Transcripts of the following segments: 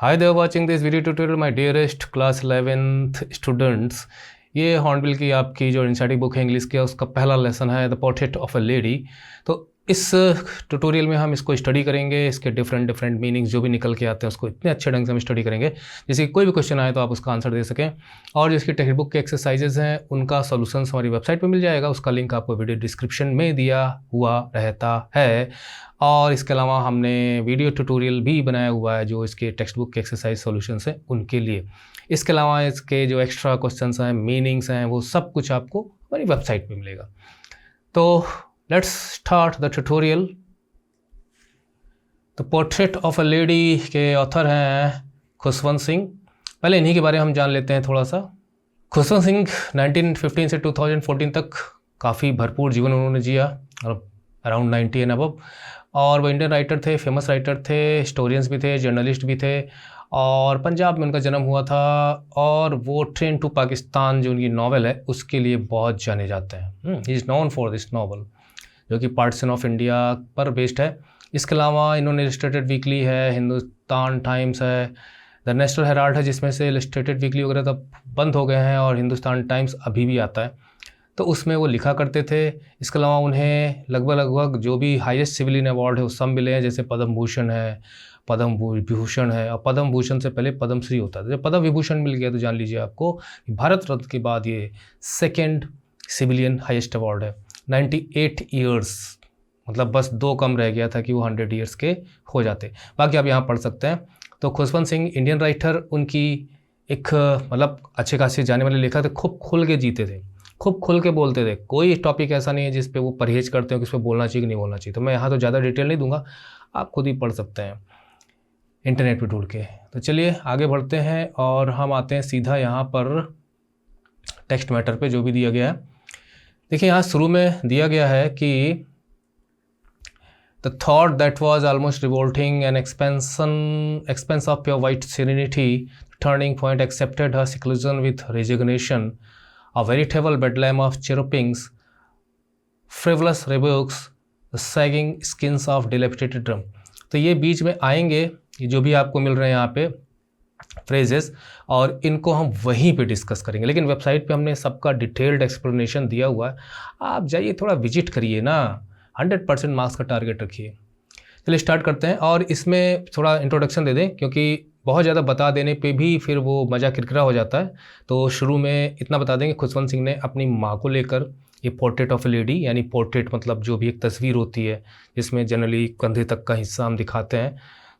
Hi there, watching this video tutorial, my dearest class 11th students. ये hornbill की आपकी जो एनसीईआरटी बुक है इंग्लिश की, उसका पहला लेसन है the portrait of a lady. तो इस ट्यूटोरियल में हम इसको स्टडी करेंगे, इसके डिफरेंट मीनिंग्स जो भी निकल के आते हैं उसको इतने अच्छे ढंग से हम स्टडी करेंगे जैसे कि कोई भी क्वेश्चन आए तो आप उसका आंसर दे सकें। और जिसकी टेक्स्ट बुक के एक्सरसाइजेज हैं उनका सॉल्यूशंस हमारी वेबसाइट पे मिल जाएगा, उसका लिंक आपको वीडियो डिस्क्रिप्शन में दिया हुआ रहता है। और इसके अलावा हमने वीडियो ट्यूटोरियल भी बनाया हुआ है जो इसके टेक्स्ट बुक के एक्सरसाइज सॉल्यूशंस हैं उनके लिए। इसके अलावा इसके जो एक्स्ट्रा क्वेश्चंस हैं, मीनिंग्स हैं, वो सब कुछ आपको हमारी वेबसाइट पे मिलेगा। तो let's start the tutorial. The portrait of a lady के ऑथर हैं खुशवंत सिंह। पहले इन्हीं के बारे में हम जान लेते हैं थोड़ा सा। खुशवंत सिंह 1915 से 2014 तक काफ़ी भरपूर जीवन उन्होंने जिया, अराउंड 90 एंड अबव। और वो इंडियन राइटर थे, फेमस राइटर थे, हिस्टोरियंस भी थे, जर्नलिस्ट भी थे। और पंजाब में उनका जन्म हुआ था। और वो ट्रेन टू पाकिस्तान जो उनकी नावल है उसके लिए बहुत जाने जाते हैं। He is known for this novel जो कि पार्टीशन ऑफ इंडिया पर बेस्ड है। इसके अलावा इन्होंने इलस्ट्रेटेड वीकली है, हिंदुस्तान टाइम्स है, द नेशनल हेराल्ड है जिसमें से इलस्ट्रेटेड वीकली वगैरह तब बंद हो गए हैं, और हिंदुस्तान टाइम्स अभी भी आता है, तो उसमें वो लिखा करते थे। इसके अलावा उन्हें लगभग जो भी हाईएस्ट सिविलियन अवार्ड है वो सब मिले हैं, जैसे पद्म भूषण है, पद्म विभूषण है, और पद्म भूषण से पहले पद्मश्री होता था। जब पद्म विभूषण मिल गया तो जान लीजिए आपको कि भारत रत्न के बाद ये सेकेंड सिविलियन हाईएस्ट अवार्ड है। 98 ईयर्स, मतलब बस 2 कम रह गया था कि वो 100 ईयर्स के हो जाते। बाकी आप यहाँ पढ़ सकते हैं। तो खुशवंत सिंह इंडियन राइटर, उनकी एक मतलब अच्छे खासे जाने वाले लेखक थे, खूब खुल के जीते थे, खूब खुल के बोलते थे। कोई टॉपिक ऐसा नहीं है जिस पे वो परहेज करते हो कि इस पर बोलना चाहिए कि नहीं बोलना चाहिए। तो मैं यहाँ तो ज़्यादा डिटेल नहीं दूंगा, आप खुद ही पढ़ सकते हैं इंटरनेट पे ढूंढ के। तो चलिए आगे बढ़ते हैं और हम आते हैं सीधा यहाँ पर टेक्स्ट मैटर पे जो भी दिया गया है। देखिए यहाँ शुरू में दिया गया है कि the thought that was almost revolting an expanse of pure white serenity turning point accepted her seclusion with resignation, a veritable bedlam of chirrupings, frivolous rebukes, the sagging skins of dilapidated drum। तो ये बीच में आएंगे, ये जो भी आपको मिल रहे हैं यहाँ पे फ्रेजेस, और इनको हम वहीं पे डिस्कस करेंगे। लेकिन वेबसाइट पे हमने सबका डिटेल्ड एक्सप्लेनेशन दिया हुआ है, आप जाइए थोड़ा विजिट करिए ना, 100% मार्क्स का टारगेट रखिए। चलिए स्टार्ट करते हैं, और इसमें थोड़ा इंट्रोडक्शन दे दें क्योंकि बहुत ज़्यादा बता देने पे भी फिर वो मज़ा किरकिरा हो जाता है। तो शुरू में इतना बता देंगे, खुशवंत सिंह ने अपनी माँ को लेकर ये पोर्ट्रेट ऑफ ए लेडी, यानी पोर्ट्रेट मतलब जो भी एक तस्वीर होती है जिसमें जनरली कंधे तक का हिस्सा हम दिखाते हैं,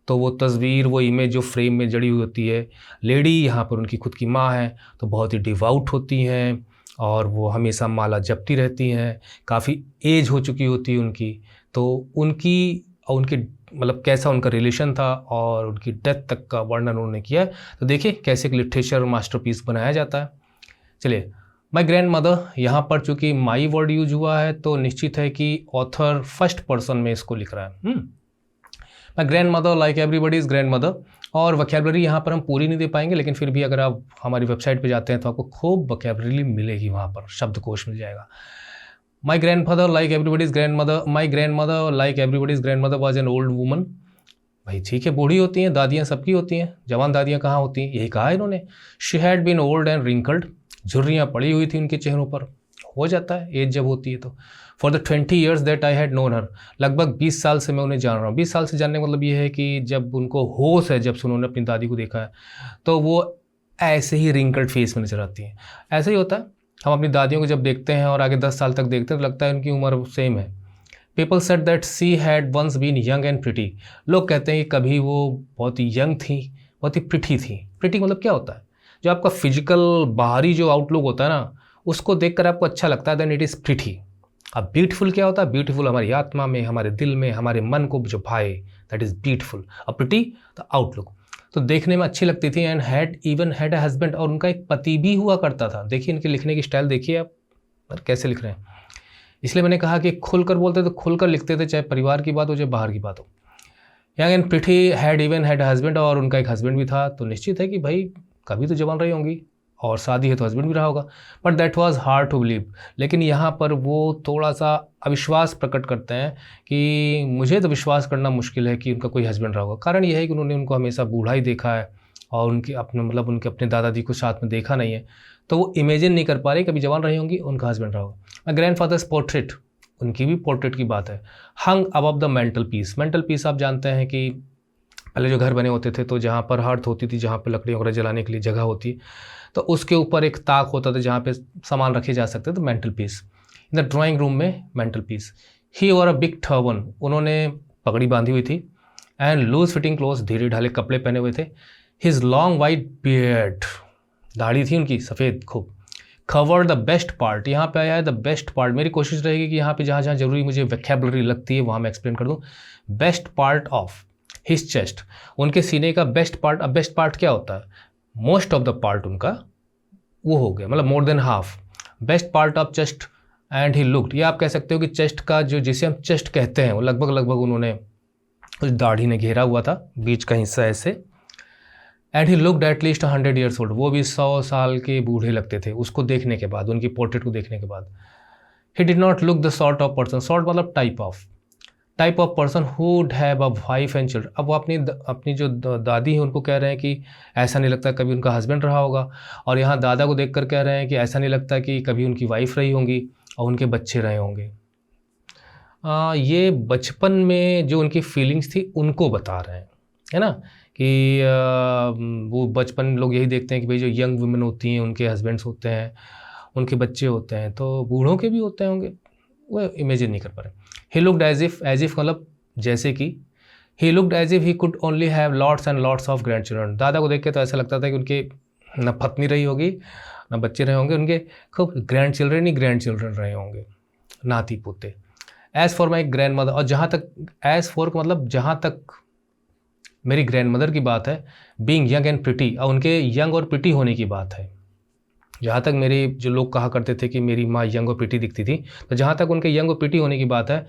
तो वो तस्वीर, वो इमेज जो फ्रेम में जड़ी हुई होती है, लेडी यहाँ पर उनकी खुद की माँ है, तो बहुत ही डिवाउट होती हैं और वो हमेशा माला जपती रहती हैं, काफ़ी एज हो चुकी होती है उनकी। तो उनकी मतलब कैसा उनका रिलेशन था और उनकी डेथ तक का वर्णन उन्होंने किया है। तो देखिए कैसे एक लिटरेचर मास्टरपीस बनाया जाता है। चलिए, माई ग्रैंड मदर, यहाँ पर चूँकि माई वर्ड यूज हुआ है तो निश्चित है कि ऑथर फर्स्ट पर्सन में इसको लिख रहा है। My grand mother like everybody is grand mother. और वोकैबुलरी यहाँ पर हम पूरी नहीं दे पाएंगे, लेकिन फिर भी अगर आप हमारी वेबसाइट पर जाते हैं तो आपको खूब वोकैबुलरी मिलेगी, वहाँ पर शब्दकोश मिल जाएगा। My grandfather, like everybody's grandmother, my grandmother, like everybody's grandmother, was an old woman। भाई ठीक है, बूढ़ी होती हैं, दादियाँ सबकी होती हैं, जवान दादियाँ कहाँ होती हैं, यही कहा है इन्होंने। She had been old and wrinkled, झुर्रियाँ पड़ी हुई थी उनके चेहरों पर, हो जाता है एज जब होती है तो। For the 20 years that I had known her, लगभग 20 साल से मैं उन्हें जान रहा हूँ। 20 साल से जानने का मतलब ये है कि जब उनको होश है, जब से उन्होंने अपनी दादी को देखा है, तो वो ऐसे ही रिंकल्ड फेस में नजर आती हैं। ऐसा ही होता है, हम अपनी दादियों को जब देखते हैं और आगे 10 साल तक देखते हैं तो लगता है उनकी उम्र सेम है। People said that she had once been young and pretty. लोग कहते हैं कि कभी वो बहुत ही यंग थी, बहुत ही प्रिटी थी। प्रिटी मतलब क्या होता है? जो आपका फिजिकल बाहरी जो आउटलुक होता है ना, उसको देखकर आपको अच्छा लगता है, देन इट इज़ प्रिटी। अब ब्यूटीफुल क्या होता है? ब्यूटीफुल हमारी आत्मा में, हमारे दिल में, हमारे मन को जो भाए, दैट इज़ ब्यूटीफुल। अब प्रिटी द आउटलुक, तो देखने में अच्छी लगती थी। एंड हैड अ हस्बैंड, और उनका एक पति भी हुआ करता था। देखिए इनके लिखने की स्टाइल देखिए आप कैसे लिख रहे हैं। इसलिए मैंने कहा कि खुलकर बोलते तो खुलकर लिखते थे, चाहे परिवार की बात हो चाहे बाहर की बात हो। Young and pretty, had a husband, और उनका एक हस्बैंड भी था। तो निश्चित है कि भाई कभी तो जवान रही होंगी और शादी है तो हस्बैंड भी रहा होगा, but that was hard to believe. लेकिन यहाँ पर वो थोड़ा सा अविश्वास प्रकट करते हैं कि मुझे तो विश्वास करना मुश्किल है कि उनका कोई हस्बैंड रहा होगा। कारण यह है कि उन्होंने उनको हमेशा बूढ़ा ही देखा है और उनके अपने मतलब उनके अपने दादाजी को साथ में देखा नहीं है, तो वो इमेजिन नहीं कर पा रहे कभी जवान रही होंगी उनका हस्बैंड रहा होगा। ग्रैंड फादर्स पोर्ट्रेट, उनकी भी पोर्ट्रेट की बात है। Hung above the mantelpiece, mantelpiece आप जानते हैं कि पहले जो घर बने होते थे तो जहाँ पर हर्थ होती थी, जहाँ पर लकड़ी वगैरह जलाने के लिए जगह होती, तो उसके ऊपर एक ताक होता था जहाँ पे सामान रखे जा सकते, तो mantelpiece. In the drawing room में mantelpiece. He wore a big turban, उन्होंने पगड़ी बांधी हुई थी, एंड लूज फिटिंग क्लोथ, ढीले ढाले कपड़े पहने हुए थे। हिज लॉन्ग वाइट बियर्ड, दाढ़ी थी उनकी सफ़ेद खूब। कवर द बेस्ट पार्ट, यहाँ पे आया है द बेस्ट पार्ट। मेरी कोशिश रहेगी कि यहाँ पे जहाँ जहाँ जरूरी मुझे वैकेबलरी लगती है वहाँ मैं एक्सप्लेन कर दूँ। Best part of his chest, उनके सीने का बेस्ट पार्ट। अब बेस्ट पार्ट क्या होता है? मोस्ट ऑफ द पार्ट उनका वो हो गया, मतलब more than half. Best part of chest and he looked, ये आप कह सकते हो कि चेस्ट का जो जिसे हम चेस्ट कहते हैं वो लगभग उन्होंने उस दाढ़ी ने घेरा हुआ था, बीच का हिस्सा ऐसे। And he looked at least 100 years old, वो भी 100 साल के बूढ़े लगते थे उसको देखने के बाद, उनकी पोर्ट्रेट को देखने के बाद। He did not look the sort of person, sort मतलब type of person who'd have a wife and children. अब वो अपनी जो दादी हैं उनको कह रहे हैं कि ऐसा नहीं लगता कभी उनका हस्बैंड रहा होगा, और यहाँ दादा को देखकर कह रहे हैं कि ऐसा नहीं लगता कि कभी उनकी वाइफ रही होंगी और उनके बच्चे रहे होंगे। ये बचपन में जो उनकी फीलिंग्स थी उनको बता रहे हैं, है ना, कि वो बचपन लोग यही देखते हैं कि भाई जो यंग वुमेन होती हैं उनके हस्बैंड्स होते हैं, उनके बच्चे होते हैं, तो बूढ़ों के भी होते होंगे, वो इमेजिन नहीं कर पा रहे। ही लुक्ड एज इफ मतलब जैसे कि, he looked as if he could only have lots and lots of grand children. दादा को देख के तो ऐसा लगता था कि उनके न पत्नी रही होगी न बच्चे रहे होंगे, उनके खूब ग्रैंड चिल्ड्रन रहे होंगे, नाती पोते। As for my grand mother, और जहाँ तक एज़ फॉर मतलब जहाँ तक मेरी ग्रैंड मदर की बात है, बीइंग यंग एंड प्रिटी, और उनके यंग और प्रिटी होने की बात है। जहाँ तक मेरे जो लोग कहा करते थे कि मेरी माँ यंग और प्रिटी दिखती थी, तो जहाँ तक उनके यंग और प्रिटी होने की बात है,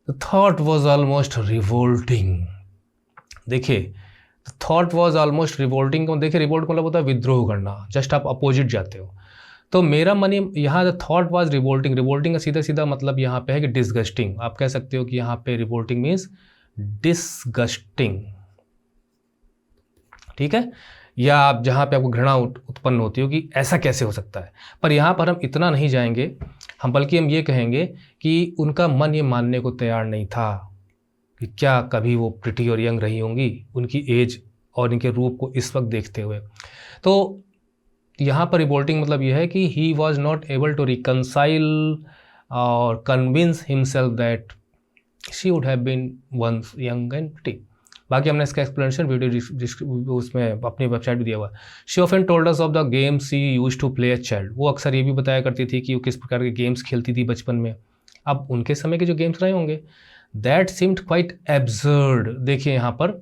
the thought was almost revolting. देखिए थॉट वॉज ऑलमोस्ट रिवोल्टिंग, देखिए रिवोल्ट मतलब होता है विद्रोह करना, जस्ट आप अपोजिट जाते हो। तो मेरा मन यहाँ द थॉट वाज रिवोल्टिंग का सीधा सीधा मतलब यहाँ पे है कि डिसगस्टिंग। आप कह सकते हो कि यहाँ पे रिवोल्टिंग मीन्स डिसगस्टिंग, ठीक है, या आप जहाँ पे आपको घृणा उत्पन्न होती हो कि ऐसा कैसे हो सकता है। पर यहाँ पर हम इतना नहीं जाएंगे, हम बल्कि हम ये कहेंगे कि उनका मन ये मानने को तैयार नहीं था कि क्या कभी वो प्रिटी और यंग रही होंगी उनकी एज और इनके रूप को इस वक्त देखते हुए। तो यहाँ पर रिवोल्टिंग मतलब यह है कि he was not able to reconcile और convince himself that she would have been once young and pretty. बाकी हमने इसका एक्सप्लेनेशन वीडियो उसमें अपनी वेबसाइट भी दिया हुआ है। She often told us of the games she used to play as child, वो अक्सर ये भी बताया करती थी कि वो किस प्रकार के गेम्स खेलती थी बचपन में। अब उनके समय के जो गेम्स रहे होंगे, दैट सीम्ड क्वाइट एब्सर्ड। देखिए यहाँ पर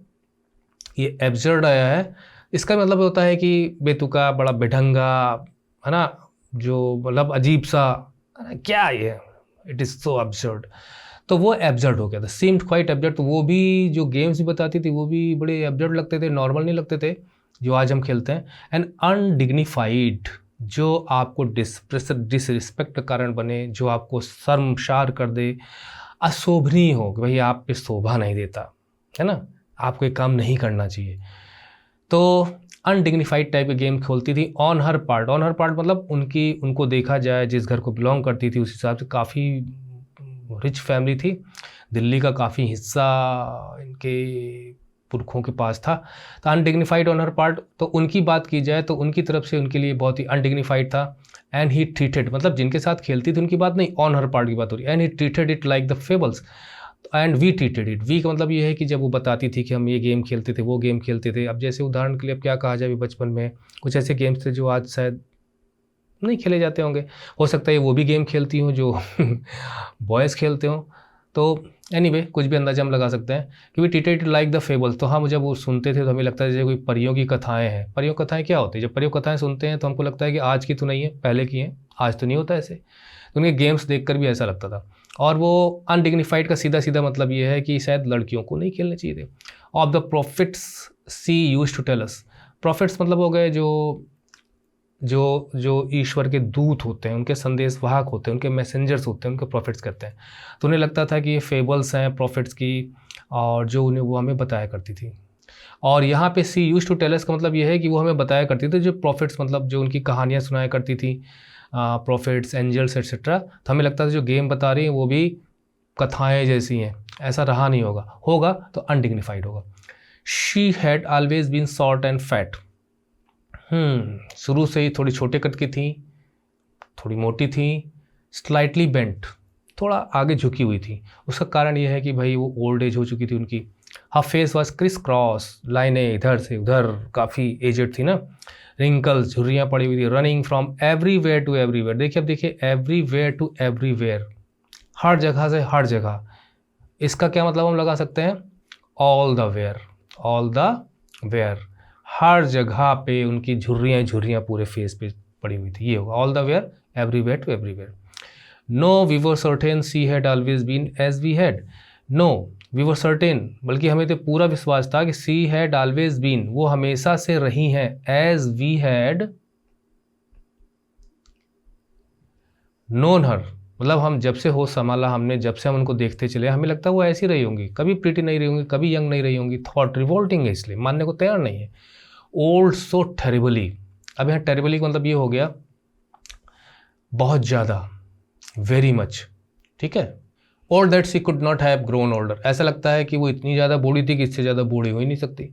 ये एब्सर्ड आया है, इसका मतलब होता है कि बेतुका, बड़ा बेढंगा, है ना, जो मतलब अजीब सा, क्या ये, इट इज़ सो एब्सर्ड। तो वो एब्सर्ड हो गया था, सीम्ड क्वाइट एब्सर्ड। तो वो भी जो गेम्स भी बताती थी वो भी बड़े एब्सर्ड लगते थे, नॉर्मल नहीं लगते थे जो आज हम खेलते हैं। एंड अनडिग्निफाइड, जो आपको डिसरिस्पेक्ट का कारण बने, जो आपको शर्मसार कर दे, अशोभनीय हो कि भाई आप पे शोभा नहीं देता, है ना, आपको एक काम नहीं करना चाहिए। तो अनडिग्निफाइड टाइप के गेम खेलती थी। ऑन हर पार्ट मतलब उनको देखा जाए जिस घर को बिलोंग करती थी उस हिसाब से काफ़ी रिच फैमिली थी, दिल्ली का काफ़ी हिस्सा इनके पुरखों के पास था। तो अनडिग्निफाइड ऑन हर पार्ट, तो उनकी बात की जाए तो उनकी तरफ से उनके लिए बहुत ही अनडिग्निफाइड था। एंड ही ट्रीटेड, मतलब जिनके साथ खेलती थी उनकी बात नहीं, ऑन हर पार्ट की बात हो रही है। And he treated it like the fables and we treated it. We का मतलब ये है कि जब वो बताती थी कि हम ये गेम खेलते थे, वो गेम खेलते थे। अब जैसे उदाहरण के लिए अब क्या कहा जाए, बचपन में कुछ ऐसे गेम्स थे जो आज शायद नहीं खेले जाते होंगे, हो सकता है वो भी गेम खेलती हूँ जो बॉयज़ खेलते हों। तो एनीवे कुछ भी अंदाजा हम लगा सकते हैं कि we treated it like the fables. तो हम जब वो सुनते थे तो हमें लगता है जैसे कोई परियों की कथाएँ हैं। परियों कथाएँ क्या होती है? जब परियों कथाएँ सुनते हैं तो हमको लगता है कि आज की तो नहीं है, पहले की हैं, आज तो नहीं होता ऐसे। तो उनके गेम्स देखकर भी ऐसा लगता था। और वो अनडिग्निफाइड का सीधा सीधा मतलब ये है कि शायद लड़कियों को नहीं खेलने चाहिए थे। Of the profits she used to tell us, profits मतलब हो गए जो जो जो ईश्वर के दूत होते हैं, उनके संदेशवाहक होते हैं, उनके मैसेंजर्स होते हैं, उनके प्रॉफिट्स कहते हैं। तो उन्हें लगता था कि ये फेबल्स हैं प्रॉफिट्स की, और जो उन्हें वो हमें बताया करती थी। और यहाँ पे सी यूज टू टेल अस का मतलब ये है कि वो हमें बताया करती थी जो प्रॉफिट्स, मतलब जो उनकी कहानियाँ सुनाया करती थी, प्रॉफिट्स, एंजल्स एट्सेट्रा। तो हमें लगता था जो गेम बता रही हैं वो भी कथाएँ जैसी हैं। ऐसा रहा नहीं होगा, होगा तो अनडिग्निफाइड होगा। She had always been short and fat. शुरू से ही थोड़ी छोटे कद की थी, थोड़ी मोटी थी, स्लाइटली बेंट, थोड़ा आगे झुकी हुई थी। उसका कारण यह है कि भाई वो ओल्ड एज हो चुकी थी उनकी। हर फेस वॉज क्रिस क्रॉस, लाइनें इधर से उधर, काफ़ी एजेड थी ना। रिंकल्स, झुर्रियाँ पड़ी हुई थी। Running from everywhere to everywhere. देखिए अब देखिए, एवरीवेयर टू एवरीवेयर, हर जगह से हर जगह। इसका क्या मतलब हम लगा सकते हैं? All the where, all the where, हर जगह पे उनकी झुर्रियाँ झुर्रियाँ पूरे फेस पे पड़ी हुई थी। ये होगा all the where, everywhere to everywhere. No we were certain she had always been as we had. No we were certain, बल्कि हमें तो पूरा विश्वास था कि सी हैड ऑलवेज बीन, वो हमेशा से रही हैं, as we had known her, मतलब हम जब से होश संभाला हमने, जब से हम उनको देखते चले, हमें लगता है वो ऐसी रही होंगी, कभी प्रीटी नहीं रही होंगी, कभी यंग नहीं रही होंगी। थॉट रिवोल्टिंग है, इसलिए मानने को तैयार नहीं है। ओल्ड सो टेरिबली, अब यहाँ टेरिबली का मतलब ये हो गया बहुत ज़्यादा, वेरी मच, ठीक है। और that she could not have grown older, ऐसा लगता है कि वो इतनी ज़्यादा बूढ़ी थी कि इससे ज़्यादा बूढ़ी हो ही नहीं सकती।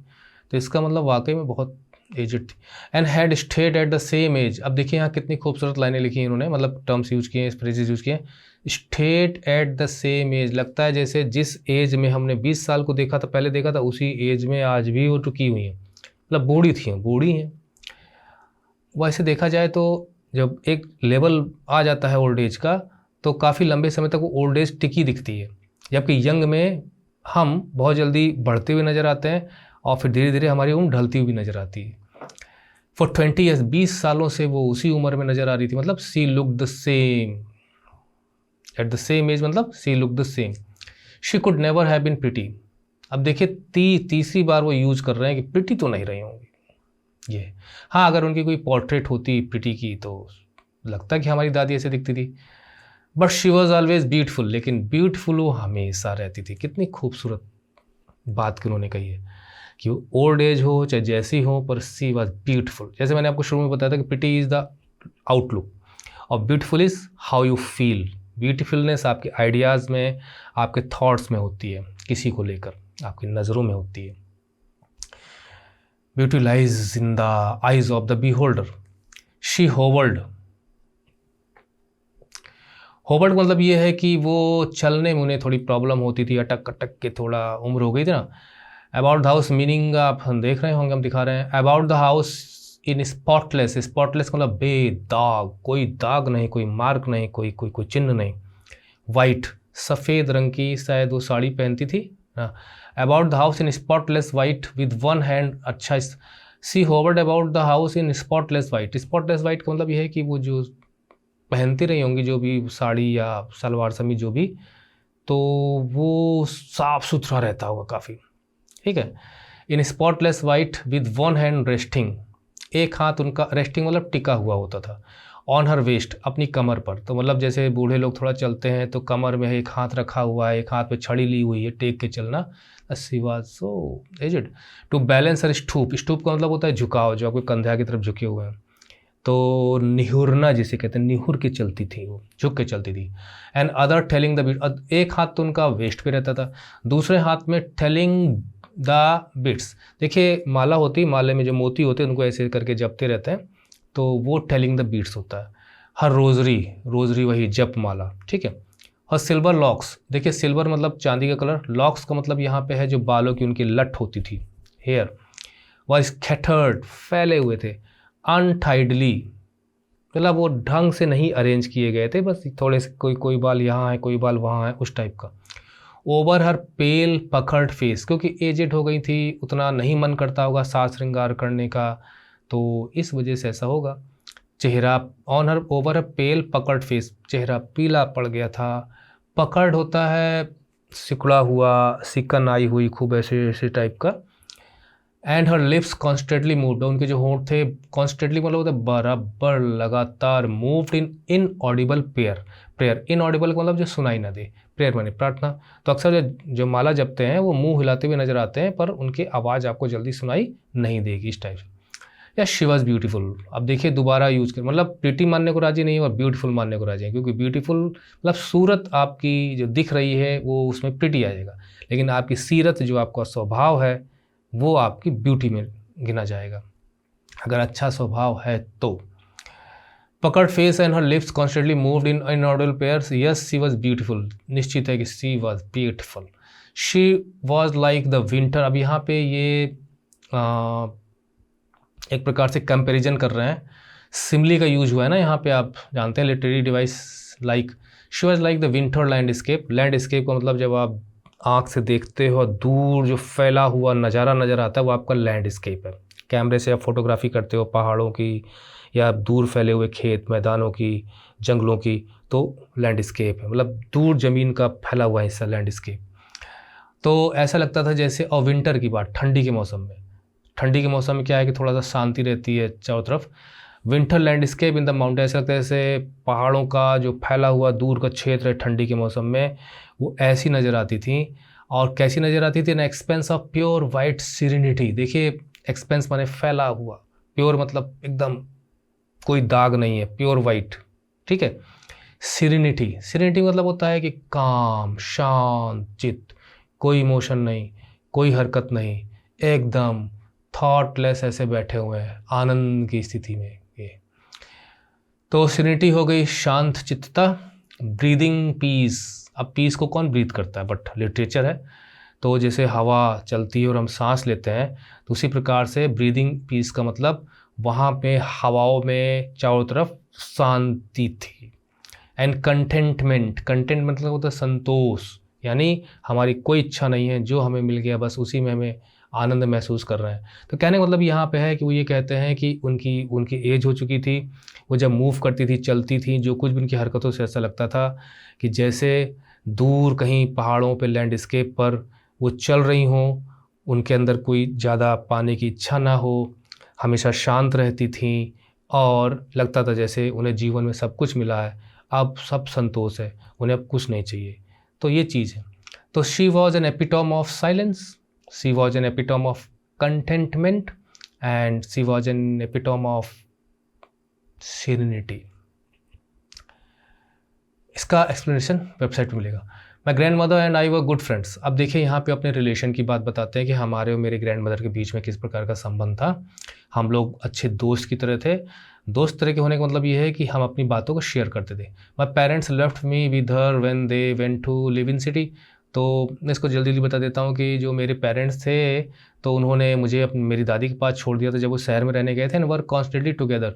तो इसका मतलब वाकई में बहुत एजड थी। And had stayed at the same age. अब देखिए यहाँ कितनी खूबसूरत लाइनें लिखी हैं इन्होंने, मतलब टर्म्स यूज किए हैं, फ्रेजेस यूज किए हैं। Stayed at the same age, लगता है जैसे जिस एज में हमने 20 साल को देखा था, पहले देखा था, उसी एज में आज भी वो रुकी हुई हैं, मतलब बूढ़ी थी, बूढ़ी हैं। वैसे देखा जाए तो जब एक लेवल आ जाता है ओल्ड एज का, तो काफ़ी लंबे समय तक वो ओल्ड एज टिकी दिखती है, जबकि यंग में हम बहुत जल्दी बढ़ते हुए नज़र आते हैं और फिर धीरे धीरे हमारी उम्र ढलती हुई नज़र आती है। फॉर 20 ईयर्स, 20 सालों से वो उसी उम्र में नज़र आ रही थी, मतलब she look the same at the same age, मतलब she look the same. She could never have been pretty. अब देखिए तीसरी बार वो यूज कर रहे हैं कि प्रिटी तो नहीं रही होंगी ये। हाँ, अगर उनकी कोई पोर्ट्रेट होती प्रिटी की तो लगता कि हमारी दादी ऐसे दिखती थी। But she was always beautiful, लेकिन ब्यूटीफुल वो हमेशा रहती थी। कितनी खूबसूरत बात की उन्होंने कही है कि ओल्ड एज हो चाहे जैसी हो, पर सी वॉज ब्यूटीफुल। जैसे मैंने आपको शुरू में बताया था कि प्रिटी इज़ द आउटलुक और beautiful is how you feel. Beautifulness आपके आइडियाज़ में, आपके थॉट्स में होती है, किसी को लेकर आपकी नज़रों में होती है। Beauty lies in the eyes of the beholder. She hovered, hovered मतलब ये है कि वो चलने में उन्हें थोड़ी प्रॉब्लम होती थी, अटक अटक के, थोड़ा उम्र हो गई थी ना। अबाउट द हाउस, मीनिंग आप देख रहे होंगे, हम दिखा रहे हैं। About the house in spotless, spotless मतलब बेदाग, कोई दाग नहीं, कोई मार्क नहीं, कोई कोई कोई चिन्ह नहीं। वाइट, सफ़ेद रंग की शायद वो साड़ी पहनती थी ना। About the house in spotless white with one hand, अच्छा। She hovered about the house in spotless white. Spotless white का मतलब ये है कि वो जो पहनती रही होंगी जो भी साड़ी या सलवार समीज जो भी, तो वो साफ सुथरा रहता होगा काफ़ी, ठीक है। In spotless white with one hand resting, एक हाथ उनका रेस्टिंग मतलब टिका हुआ होता था। ऑन हर वेस्ट, अपनी कमर पर, तो मतलब जैसे बूढ़े लोग थोड़ा चलते हैं तो कमर में एक हाथ रखा हुआ है, एक हाथ पे छड़ी ली हुई है, टेक के चलना। She was so aged to balance her stoop. Stoop का मतलब होता है झुकाव, जो आपके कंधा की तरफ झुके हुए हैं। तो निहुरना जिसे कहते हैं, निहुर के चलती थी वो, झुक के चलती थी। And other telling the beads, एक हाथ तो उनका वेस्ट पे रहता था, दूसरे हाथ में टेलिंग द बिट्स। देखिए माला होती, माले में जो मोती होते हैं उनको ऐसे करके जपते रहते हैं, तो वो टेलिंग द बीट्स होता है। हर रोजरी, रोजरी वही जप माला, ठीक है। हर सिल्वर लॉक्स, देखिए सिल्वर मतलब चांदी का कलर, लॉक्स का मतलब यहाँ पे है जो बालों की उनकी लट होती थी, हेयर। वह स्कैटर्ड, फैले हुए थे। अनटाइडली मतलब वो ढंग से नहीं अरेंज किए गए थे, बस थोड़े से कोई कोई बाल यहाँ है, कोई बाल वहाँ है, उस टाइप का। ओवर हर पेल पकड़ फेस, क्योंकि एजेड हो गई थी, उतना नहीं मन करता होगा साज श्रृंगार करने का, तो इस वजह से ऐसा होगा। चेहरा, ऑन हर ओवर हर पेल पकड़ फेस, चेहरा पीला पड़ गया था। पकड़ होता है सिकुड़ा हुआ, सिकन आई हुई खूब, ऐसे ऐसे टाइप का। And her lips constantly moved, उनके जो होंठ थे कॉन्स्टेंटली मतलब होता है बराबर लगातार, moved in inaudible prayer, inaudible मतलब जो सुनाई ना दे, प्रेयर माने प्रार्थना। तो अक्सर जो माला जपते हैं वो मुंह हिलाते हुए नजर आते हैं, पर उनकी आवाज़ आपको जल्दी सुनाई नहीं देगी इस टाइप से। या शी वॉज ब्यूटीफुल, अब देखिए दोबारा यूज़ कर, मतलब प्रिटी मानने को राजी नहीं है और ब्यूटीफुल मानने को राजी है, क्योंकि ब्यूटीफुल मतलब सूरत आपकी जो दिख रही है वो उसमें प्रिटी आ जाएगा, लेकिन आपकी सीरत जो आपका स्वभाव है वो आपकी ब्यूटी में गिना जाएगा अगर अच्छा स्वभाव है तो। पकड़ face and her lips constantly moved in inaudible pairs, yes she was beautiful, निश्चित है कि she was beautiful. She was like the winter, अब यहाँ पे ये एक प्रकार से कंपैरिजन कर रहे हैं, सिमली का यूज हुआ है ना यहाँ पे, आप जानते हैं literary device like. She was like the winter landscape, landscape का मतलब जब आप आँख से देखते हो दूर जो फैला हुआ नज़ारा नज़र आता है वो आपका लैंडस्केप है। कैमरे से आप फोटोग्राफी करते हो पहाड़ों की या दूर फैले हुए खेत मैदानों की, जंगलों की, तो लैंडस्केप है, मतलब दूर ज़मीन का फैला हुआ हिस्सा लैंडस्केप। तो ऐसा लगता था जैसे, और विंटर की बात, ठंडी के मौसम में, ठंडी के मौसम में क्या है कि थोड़ा सा शांति रहती है चारों तरफ। Winter landscape in the mountain, ऐसा लगता है जैसे पहाड़ों का जो फैला हुआ दूर का क्षेत्र है ठंडी के मौसम में, वो ऐसी नज़र आती थी। और कैसी नज़र आती थी? An expanse of pure white serenity, देखिए एक्सपेंस माने फैला हुआ, प्योर मतलब एकदम कोई दाग नहीं है, प्योर वाइट, ठीक है। सीरेनिटी, सीरेनिटी मतलब होता है कि काम, शांत चित्त, कोई इमोशन नहीं, कोई हरकत नहीं, एकदम थॉटलेस ऐसे बैठे हुए हैं आनंद की स्थिति में ये। तो सीरेनिटी हो गई शांत चित्तता। ब्रीदिंग पीस, अब पीस को कौन ब्रीथ करता है, बट लिटरेचर है। तो जैसे हवा चलती है और हम सांस लेते हैं, तो उसी प्रकार से ब्रीदिंग पीस का मतलब वहाँ पे हवाओं में चारों तरफ शांति थी। एंड कंटेंटमेंट, कंटेंट मतलब होता है संतोष, यानी हमारी कोई इच्छा नहीं है, जो हमें मिल गया बस उसी में हमें आनंद महसूस कर रहे हैं। तो कहने का मतलब यहाँ पे है कि वो ये कहते हैं कि उनकी एज हो चुकी थी, वो जब मूव करती थी, चलती थी, जो कुछ भी उनकी हरकतों से ऐसा लगता था कि जैसे दूर कहीं पहाड़ों पे लैंडस्केप पर वो चल रही हों, उनके अंदर कोई ज़्यादा पाने की इच्छा ना हो, हमेशा शांत रहती थीं, और लगता था जैसे उन्हें जीवन में सब कुछ मिला है, अब सब संतोष है, उन्हें अब कुछ नहीं चाहिए। तो ये चीज़ है। तो she was an epitome of silence, she was an epitome of contentment, and she was an epitome of serenity. इसका एक्सप्लेनेशन वेबसाइट में मिलेगा। My grand mother and I were good friends, अब देखिए यहाँ पे अपने रिलेशन की बात बताते हैं कि हमारे और मेरे ग्रैंड मदर के बीच में किस प्रकार का संबंध था। हम लोग अच्छे दोस्त की तरह थे। दोस्त तरह के होने का मतलब ये है कि हम अपनी बातों को शेयर करते थे। My parents left me with her when they went to live in city, तो मैं इसको जल्दी जल्दी बता देता हूँ कि जो मेरे पेरेंट्स थे तो उन्होंने मुझे मेरी दादी के पास छोड़ दिया था जब वो शहर में रहने गए थे, एंड वर कॉन्स्टेंटली टुगेदर,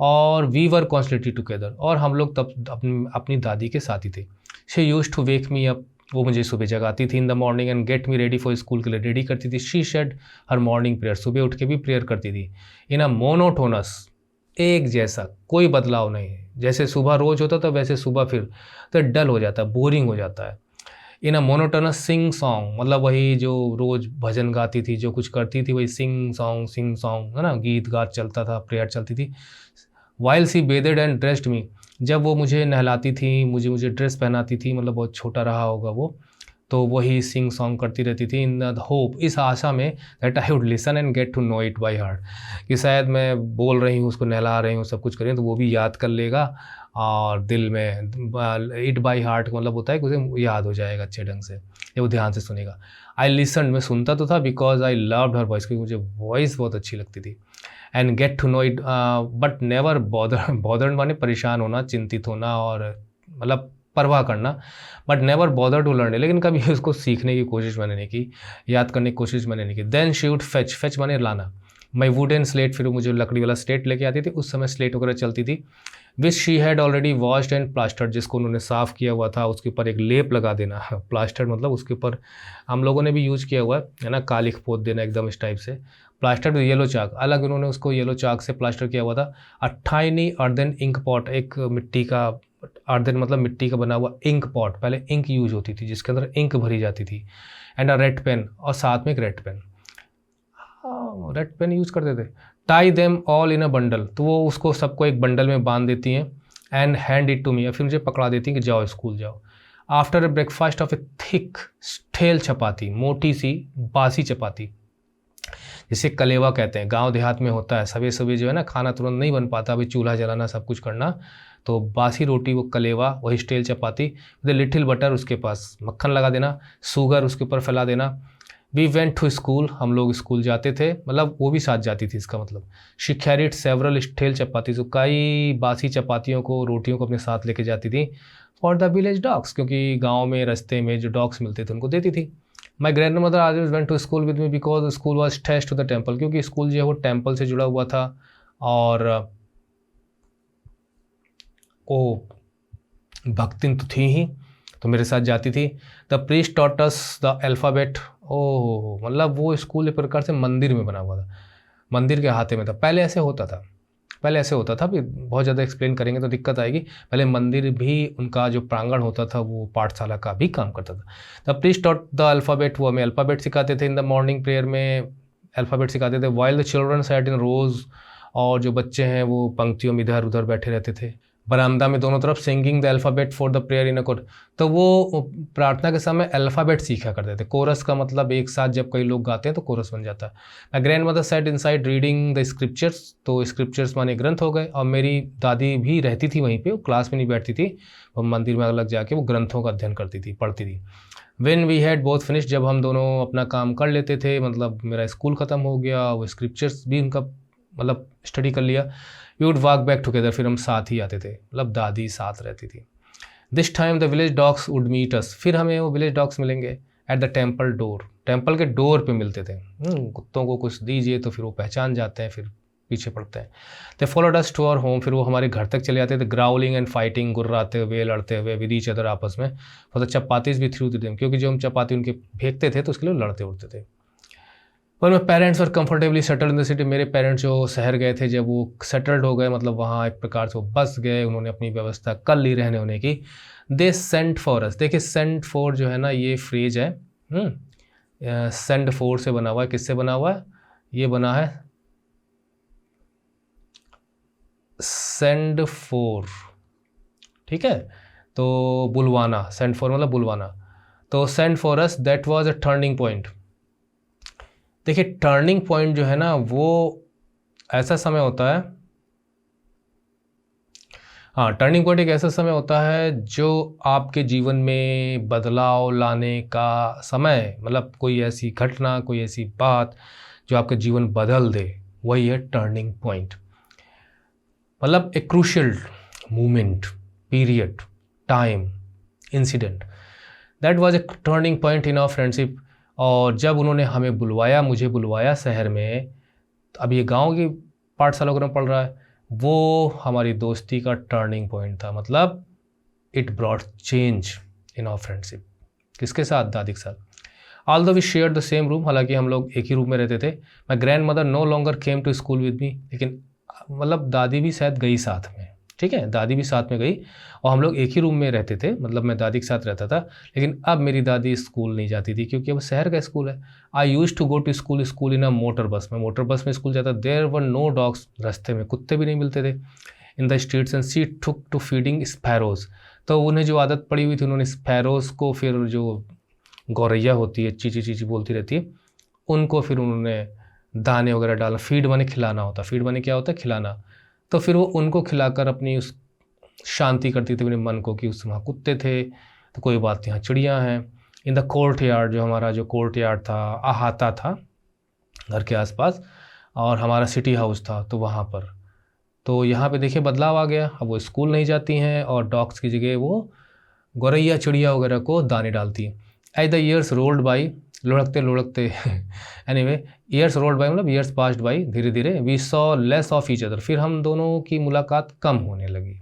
और वी वर कॉन्स्टेंटली टुगेदर, और हम लोग तब अपनी दादी के साथ ही थे। She used to wake me up, वो मुझे सुबह जगाती थी in the morning and get me ready for school के लिए रेडी करती थी। She said her morning prayer, सुबह उठ के भी प्रेयर करती थी। इन अ मोनोटोनस, एक जैसा, कोई बदलाव नहीं है, जैसे सुबह रोज होता था वैसे सुबह फिर तो डल हो जाता है, बोरिंग हो जाता है। इन अ मोनोटोनस सिंग सॉन्ग, मतलब वही जो रोज़ भजन गाती थी, जो कुछ करती थी वही सिंग सॉन्ग है ना, गीत गात चलता था, प्रेयर चलती थी। While she bathed and dressed me, जब वो मुझे नहलाती थी, मुझे ड्रेस पहनाती थी, मतलब बहुत छोटा रहा होगा वो, तो वही सिंग सॉन्ग करती रहती थी इन द होप, इस आशा में that I would listen and get to know it by heart, कि शायद मैं बोल रही हूँ, उसको नहला रही हूँ, सब कुछ कर रही हूँ, तो वो भी याद कर लेगा और दिल में, इट बाय हार्ट मतलब होता है कि उसे याद हो जाएगा अच्छे ढंग से, या वो ध्यान से सुनेगा। आई लिसन, मैं सुनता तो था, because I loved her voice, क्योंकि मुझे वॉइस बहुत अच्छी लगती थी। And get to know it but never bothered माने परेशान होना, चिंतित होना, और मतलब परवाह करना, but never bother to learn, लेकिन कभी उसको सीखने की कोशिश मैंने नहीं की, याद करने की कोशिश मैंने नहीं की। देन शी वुड फेच माने लाना, माई वुडन स्लेट, फिर मुझे लकड़ी वाला स्लेट लेके आती थी, उस समय स्लेट वगैरह चलती थी, which she had already washed and plastered, जिसको उन्होंने साफ़ किया हुआ था, उसके ऊपर एक लेप लगा देना, प्लास्टर्ड मतलब उसके ऊपर हम लोगों ने भी यूज़ किया हुआ है ना, कालिख पोत देना एकदम इस टाइप से। प्लास्टर विद येलो चाक, अलग उन्होंने उसको येलो चाक से प्लास्टर किया हुआ था। A tiny earthen ink pot, एक मिट्टी का, अर्दन मतलब मिट्टी का बना हुआ इंक पॉट, पहले इंक यूज होती थी जिसके अंदर इंक भरी जाती थी। एंड अ रेड पेन, और साथ में एक red pen. Red pen use करते थे। Tie them all in a bundle, तो वो उसको सबको एक बंडल में बांध देती हैं and hand it to me, या फिर मुझे पकड़ा देती हैं कि जाओ स्कूल जाओ। After a breakfast of a thick stale chapati, मोटी सी बासी चपाती, जिसे कलेवा कहते हैं, गांव देहात में होता है। सवेरे सवेरे जो है ना खाना तुरंत नहीं बन पाता, अभी चूल्हा जलाना सब कुछ करना, तो बासी रोटी वो कलेवा, वही stale chapati with little butter, उसके पास मक्खन लगा देना, शुगर उसके ऊपर फैला देना। वी वेंट टू स्कूल, हम लोग स्कूल जाते थे, मतलब वो भी साथ जाती थी इसका मतलब। शी कैरिड सेवरल स्टेल चपाती, तो कई बासी चपातियों को, रोटियों को अपने साथ लेके जाती थी। फॉर द विलेज डॉग्स, क्योंकि गाँव में रास्ते में जो डॉग्स मिलते थे उनको देती थी। My grand mother always went to school with me because school was attached to the temple, क्योंकि स्कूल जो है वो टेम्पल से जुड़ा हुआ था और वो भक्तिन तो थी ही, तो मेरे साथ जाती थी। The priest taught us the alphabet, oh मतलब वो स्कूल एक प्रकार से मंदिर में बना हुआ था, मंदिर के अहाते में था। पहले ऐसे होता था, पहले ऐसे होता था, भी बहुत ज़्यादा एक्सप्लेन करेंगे तो दिक्कत आएगी। पहले मंदिर भी, उनका जो प्रांगण होता था वो पाठशाला का भी काम करता था। The priest taught the alphabet, वो हमें अल्फ़ाबेट सिखाते थे। इन द मॉर्निंग प्रेयर में अल्फ़ाबेट सिखाते थे। While the children sat in rows, और जो बच्चे हैं वो पंक्तियों में इधर उधर बैठे रहते थे बरामदा में दोनों तरफ। Singing the alphabet for the prayer in a core, तो वो प्रार्थना के समय अल्फ़ाबेट सीखा करते थे। कोरस का मतलब एक साथ जब कई लोग गाते हैं तो कोरस बन जाता है। My grand mother said inside reading the scriptures, तो स्क्रिप्चर्स माने ग्रंथ हो गए। और मेरी दादी भी रहती थी वहीं पे, वो क्लास में नहीं बैठती थी, वो मंदिर में अलग जाके वो ग्रंथों का अध्ययन करती थी, पढ़ती थी। When we had both finish, जब हम दोनों अपना काम कर लेते थे, मतलब मेरा स्कूल ख़त्म हो गया, वो स्क्रिप्चर्स भी उनका मतलब स्टडी कर लिया, we would walk back together, फिर हम साथ ही आते थे, मतलब दादी साथ रहती थी। This time the village dogs would meet us, फिर हमें वो विलेज डॉग्स मिलेंगे at the temple door, temple के डोर पे मिलते थे। कुत्तों को कुछ दीजिए तो फिर वो पहचान जाते हैं, फिर पीछे पड़ते हैं। They followed us to our home, फिर वो हमारे घर तक चले जाते थे। ग्राउलिंग एंड फाइटिंग, गुर्राते हुए, लड़ते हुए, विद ईच अदर, आपस में। फॉर द चपातीज भी थ्रू देम, क्योंकि जो हम चपाती उनके फेंकते थे तो उसके लिए लड़ते उड़ते थे। पर माई पेरेंट्स और comfortably settled in the city, मेरे पेरेंट्स जो शहर गए थे, जब वो सेटल्ड हो गए, मतलब वहाँ एक प्रकार से वो बस गए, उन्होंने अपनी व्यवस्था कर ली रहने होने की। दे सेंट फॉर अस, देखिए सेंट फॉर जो है ना ये फ्रेज है, सेंड फॉर से बना हुआ है। किससे बना हुआ है? ये बना है सेंड फॉर, ठीक है, तो बुलवाना, सेंड फॉर मतलब बुलवाना। तो send for us, that was a turning point. देखिए टर्निंग पॉइंट जो है ना वो ऐसा समय होता है, हाँ टर्निंग पॉइंट एक ऐसा समय होता है जो आपके जीवन में बदलाव लाने का समय, मतलब कोई ऐसी घटना, कोई ऐसी बात जो आपका जीवन बदल दे, वही है टर्निंग पॉइंट। मतलब एक crucial moment, period, time, incident, that was a turning point in our friendship. और जब उन्होंने हमें बुलवाया, मुझे बुलवाया शहर में, अब ये गांव की पाठशाला वगैरह में पढ़ रहा है, वो हमारी दोस्ती का टर्निंग पॉइंट था। मतलब it brought change in our friendship. किसके साथ? दादी के साथ। Although we share the same room, हालांकि हम लोग एक ही रूम में रहते थे। My grand mother no longer came to school with me, लेकिन मतलब दादी भी शायद गई साथ में, ठीक है, दादी भी साथ में गई और हम लोग एक ही रूम में रहते थे, मतलब मैं दादी के साथ रहता था। लेकिन अब मेरी दादी स्कूल नहीं जाती थी क्योंकि अब शहर का स्कूल है। I used to go to school in a motor bus, मैं मोटर बस में स्कूल जाता। देयर वर नो डॉग्स, रास्ते में कुत्ते भी नहीं मिलते थे। In the streets and she took to feeding sparrows, तो उन्हें जो आदत पड़ी हुई थी, उन्होंने स्पैरोज को, फिर जो गौरैया होती है चीची चीची बोलती रहती है, उनको फिर उन्होंने दाने वगैरह डालना, फीड माने खिलाना होता, फीड माने क्या होता है? खिलाना। तो फिर वो उनको खिलाकर अपनी उस शांति करती थी अपने मन को कि उस वहाँ कुत्ते थे तो कोई बात नहीं, यहाँ चिड़ियाँ हैं। इन द कोर्ट यार्ड, जो हमारा जो कोर्ट यार्ड था, अहाता था घर के आसपास, और हमारा सिटी हाउस था, तो वहाँ पर, तो यहाँ पे देखिए बदलाव आ गया। अब वो स्कूल नहीं जाती हैं और डॉग्स की जगह वो गौरैया चिड़िया वगैरह को दाने डालती हैं। As the years rolled by, लुढ़कते लुढ़कते एनीवे ईयर्स रोल्ड बाई मतलब ईयर्स पास्ड बाई, धीरे धीरे we saw less of each other, फिर हम दोनों की मुलाकात कम होने लगी,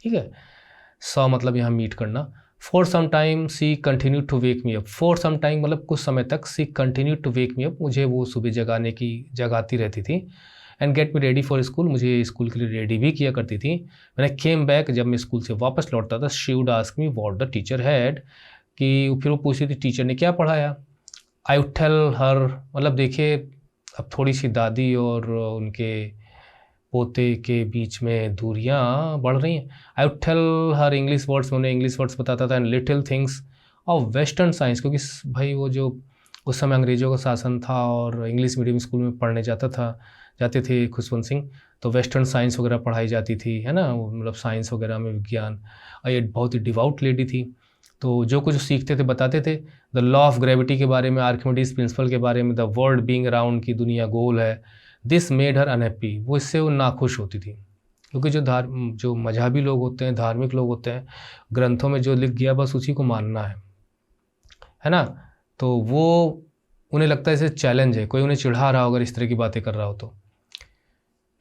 ठीक है। सॉ मतलब यहाँ मीट करना। For some time she continue to wake me up, for some time मतलब कुछ समय तक, she continue to wake me up, मुझे वो सुबह जगाती रहती थी। And get me ready for school, मुझे स्कूल के लिए रेडी भी किया करती थी। मैंने केम बैक, जब मैं स्कूल से वापस लौटता था, she would ask me what the teacher had, कि फिर वो पूछती थी टीचर ने क्या पढ़ाया। आई वुड टेल हर, मतलब देखिए अब थोड़ी सी दादी और उनके पोते के बीच में दूरियां बढ़ रही हैं। I would tell her English words, मैं उन्हें इंग्लिश वर्ड्स बताता था, and little things of western science, क्योंकि भाई वो जो उस समय अंग्रेज़ों का शासन था और इंग्लिश मीडियम स्कूल में पढ़ने जाते थे खुशवंत सिंह, तो वेस्टर्न साइंस वगैरह पढ़ाई जाती थी, है ना, मतलब साइंस वगैरह में विज्ञान। और ये बहुत ही डिवाउट लेडी थी, तो जो कुछ सीखते थे बताते थे। द लॉ ऑफ ग्रेविटी के बारे में, आर्किमिडीज प्रिंसिपल के बारे में, द वर्ल्ड बीइंग अराउंड की दुनिया गोल है। दिस मेड हर अनहैप्पी, वो इससे वो नाखुश होती थी, क्योंकि जो मजहबी लोग होते हैं, धार्मिक लोग होते हैं, ग्रंथों में जो लिख गया बस उसी को मानना है ना। तो वो उन्हें लगता है इसे चैलेंज है, कोई उन्हें चिढ़ा रहा हो अगर इस तरह की बातें कर रहा हो तो।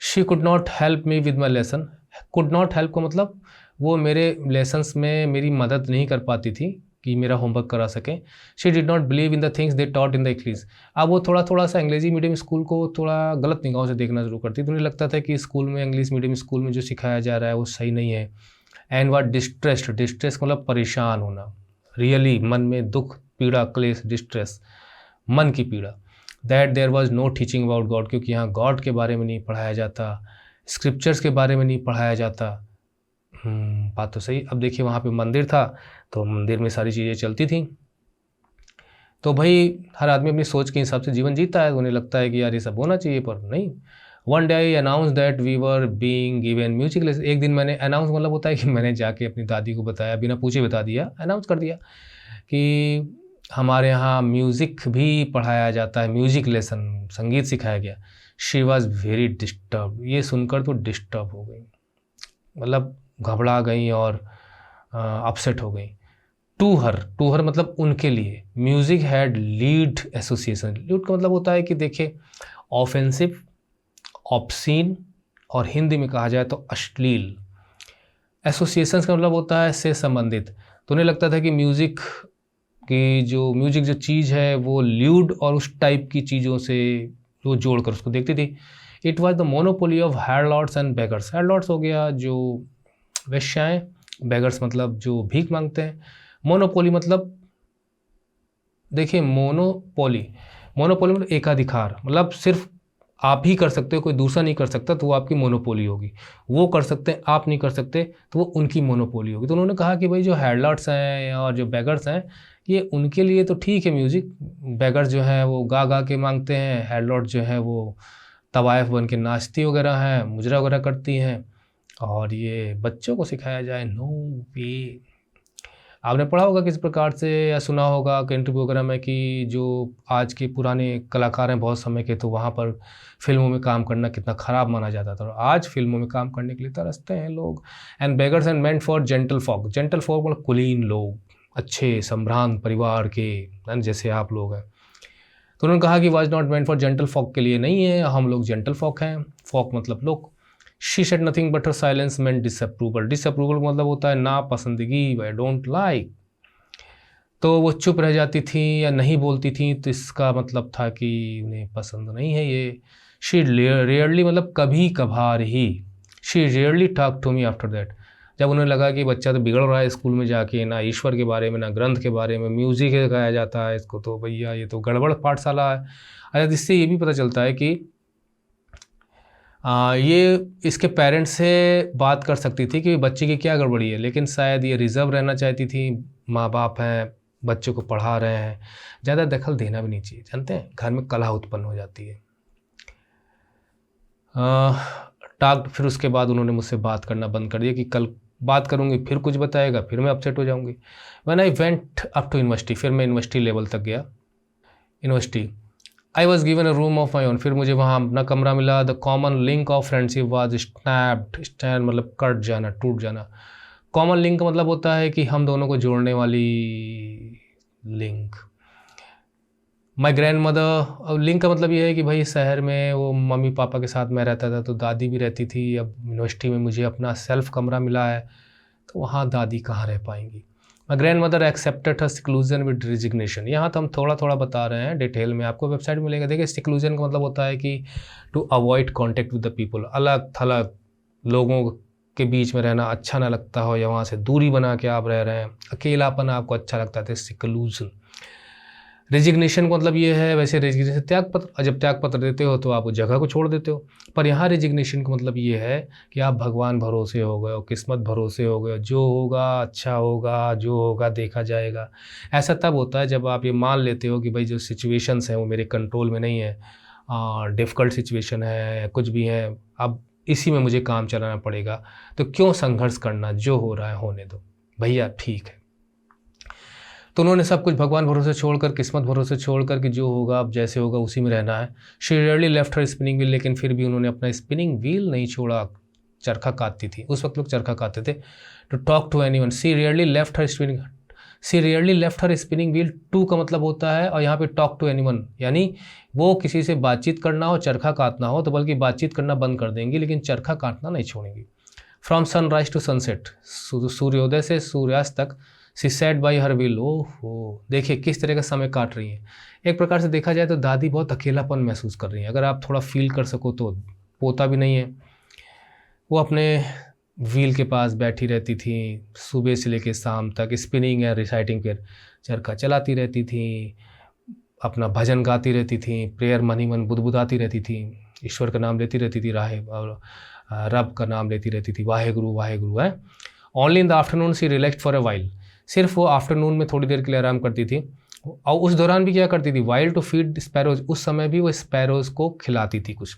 She could not help me with my lesson. Could not help का मतलब वो मेरे लेसन्स में मेरी मदद नहीं कर पाती थी कि मेरा होमवर्क करा सकें। She did not believe in the things they taught in the English. अब वो थोड़ा सा अंग्रेजी मीडियम स्कूल को थोड़ा गलत निगाहों से देखना शुरू करती, तो उन्हें लगता था कि स्कूल में, इंग्लिश मीडियम स्कूल में जो सिखाया जा रहा है वो सही नहीं है। एंड वाट डिस्ट्रेस मतलब परेशान होना, रियली मन में दुख, पीड़ा, क्लेश, डिस्ट्रेस, मन की पीड़ा। That there was no teaching about God, क्योंकि यहाँ गॉड के बारे में नहीं पढ़ाया जाता, स्क्रिप्चर्स के बारे में नहीं पढ़ाया जाता। बात तो सही। अब देखिए वहाँ पे मंदिर था, तो मंदिर में सारी चीज़ें चलती थी। तो भाई हर आदमी अपनी सोच के हिसाब से जीवन जीता है, उन्हें लगता है कि यार ये सब होना चाहिए, पर नहीं। One day I announce that we were being given music lesson. एक दिन मैंने अनाउंस, मतलब होता है कि मैंने जाके अपनी दादी को बताया, बिना पूछे बता दिया, अनाउंस कर दिया कि हमारे यहाँ म्यूज़िक भी पढ़ाया जाता है, म्यूज़िक लेसन, संगीत सिखाया गया। शी वॉज वेरी डिस्टर्ब, ये सुनकर तो डिस्टर्ब हो गई, मतलब घबरा गई और अपसेट हो गई। टू हर मतलब उनके लिए, music had lead association. Lead का मतलब होता है कि देखिए ऑफेंसिव, ऑब्सीन, और हिंदी में कहा जाए तो अश्लील। एसोसिएशंस का मतलब होता है से संबंधित। तो उन्हें लगता था कि म्यूज़िक जो चीज़ है वो ल्यूड और उस टाइप की चीज़ों से वो जोड़कर उसको देखती थी। It was the monopoly of headlords and beggars. Headlords हो गया जो वेश्याएं, बेगर्स मतलब जो भीख मांगते हैं। मोनोपोली मतलब देखिए, मोनोपोली मतलब एकाधिकार, मतलब सिर्फ आप ही कर सकते हो, कोई दूसरा नहीं कर सकता, तो वो आपकी मोनोपोली होगी। वो कर सकते हैं, आप नहीं कर सकते, तो वो उनकी मोनोपोली होगी। तो उन्होंने कहा कि भाई जो हैडलॉर्ड्स हैं और जो बेगर्स हैं, ये उनके लिए तो ठीक है म्यूज़िक। बेगर्स जो हैं वो गा गा के मांगते हैं, हैडलॉर्ड जो है वो तवायफ बन के नाचती वगैरह हैं, मुजरा वगैरह करती हैं, और ये बच्चों को सिखाया जाए, नो वे। आपने पढ़ा होगा किस प्रकार से, या सुना होगा कि इंटरव्यू वगैरह में कि जो आज के पुराने कलाकार हैं बहुत समय के, तो वहाँ पर फिल्मों में काम करना कितना ख़राब माना जाता था, और आज फिल्मों में काम करने के लिए तरसते हैं लोग। And beggars and meant for gentle folk मतलब कुलीन लोग, अच्छे संभ्रांत परिवार के, जैसे आप लोग हैं। तो उन्होंने कहा कि was not meant for gentle folk के लिए नहीं है, हम लोग जेंटल फॉक हैं। फॉक मतलब लोग। She said nothing but her silence meant disapproval. Disapproval मतलब होता है नापसंदगी, आई डोंट लाइक। तो वो चुप रह जाती थी या नहीं बोलती थी, तो इसका मतलब था कि उन्हें पसंद नहीं है ये। शी रेयरली मतलब कभी कभार ही। She rarely talk to me after that. जब उन्हें लगा कि बच्चा तो बिगड़ रहा है स्कूल में जाके, ना ईश्वर के बारे में, ना ग्रंथ के बारे में, म्यूज़िक गाया जाता है इसको, तो भैया ये तो गड़बड़ पाठशाला है। अच्छा, इससे ये भी पता चलता है कि ये इसके पेरेंट्स से बात कर सकती थी कि बच्चे की क्या गड़बड़ी है, लेकिन शायद ये रिज़र्व रहना चाहती थी। माँ बाप हैं, बच्चों को पढ़ा रहे हैं, ज़्यादा दखल देना भी नहीं चाहिए। जानते हैं, घर में कलह उत्पन्न हो जाती है। टाक फिर उसके बाद उन्होंने मुझसे बात करना बंद कर दिया कि कल बात करूँगी, फिर कुछ बताएगा, फिर मैं अपसेट हो जाऊँगी। When I went up to university, फिर मैं यूनिवर्सिटी लेवल तक गया। University I was given a room of my own, फिर मुझे वहाँ अपना कमरा मिला। The common link of friendship was snapped. स्टैंड मतलब कट जाना, टूट जाना। कॉमन लिंक का मतलब होता है कि हम दोनों को जोड़ने वाली लिंक। माई ग्रैंड मदर, अब लिंक का मतलब ये है कि भाई शहर में वो मम्मी पापा के साथ मैं रहता था, तो दादी भी रहती थी। अब यूनिवर्सिटी में मुझे अपना सेल्फ कमरा मिला है, तो वहाँ दादी कहाँ रह पाएंगी। My grand mother accepted her seclusion with resignation. यहाँ तो हम थोड़ा थोड़ा बता रहे हैं, डिटेल में आपको वेबसाइट मिलेगा। देखिए, सिक्लूजन का मतलब होता है कि to avoid contact with the people, अलग थलग लोगों के बीच में रहना अच्छा ना लगता हो, या वहाँ से दूरी बना के आप रह रहे हैं, अकेलापन आपको अच्छा लगता है, सिक्लूजन। रेजिग्नेशन का मतलब ये है, वैसे रेजिग्नेशन त्याग पत्र, जब त्याग पत्र देते हो तो आप उस जगह को छोड़ देते हो, पर यहाँ रेजिग्नेशन का मतलब ये है कि आप भगवान भरोसे हो गए हो, किस्मत भरोसे हो गए हो, जो होगा अच्छा होगा, जो होगा देखा जाएगा। ऐसा तब होता है जब आप ये मान लेते हो कि भाई जो सिचुएशंस हैं वो मेरे कंट्रोल में नहीं है, डिफ़िकल्ट सिचुएशन है, कुछ भी है, अब इसी में मुझे काम चलाना पड़ेगा, तो क्यों संघर्ष करना, जो हो रहा है होने दो भैया, ठीक है। तो उन्होंने सब कुछ भगवान भरोसे छोड़कर, किस्मत भरोसे छोड़कर कि जो होगा अब जैसे होगा उसी में रहना है। She rarely left her spinning wheel, लेकिन फिर भी उन्होंने अपना स्पिनिंग व्हील नहीं छोड़ा। चरखा काटती थी, उस वक्त लोग चरखा काटते थे। To talk to anyone, she rarely left her spinning, she rarely left her spinning wheel, to का मतलब होता है, और यहाँ पे टॉक टू एनीवन यानी वो किसी से बातचीत करना हो, चरखा काटना हो तो बल्कि बातचीत करना बंद कर देंगी, लेकिन चरखा काटना नहीं छोड़ेंगी। फ्रॉम सनराइज टू सनसेट, सूर्योदय से सूर्यास्त तक, सी सेट बाई हर व्हील। ओहो, देखिए किस तरह का समय काट रही हैं। एक प्रकार से देखा जाए तो दादी बहुत अकेलापन महसूस कर रही हैं, अगर आप थोड़ा फील कर सको तो। पोता भी नहीं है, वो अपने व्हील के पास बैठी रहती थी सुबह से लेकर शाम तक, स्पिनिंग या रिसाइटिंग, फिर चरखा चलाती रहती थी, अपना भजन गाती रहती थी, प्रेयर मन ही मन बुदबुदाती रहती थी, ईश्वर का नाम लेती रहती थी, राहे और रब का नाम लेती रहती थी, वाहे गुरु है। Only in the afternoon she relax for a while, सिर्फ वो आफ्टरनून में थोड़ी देर के लिए आराम करती थी, और उस दौरान भी क्या करती थी, वाइल टू फीड स्पैरोज, उस समय भी वो स्पैरोज को खिलाती थी कुछ।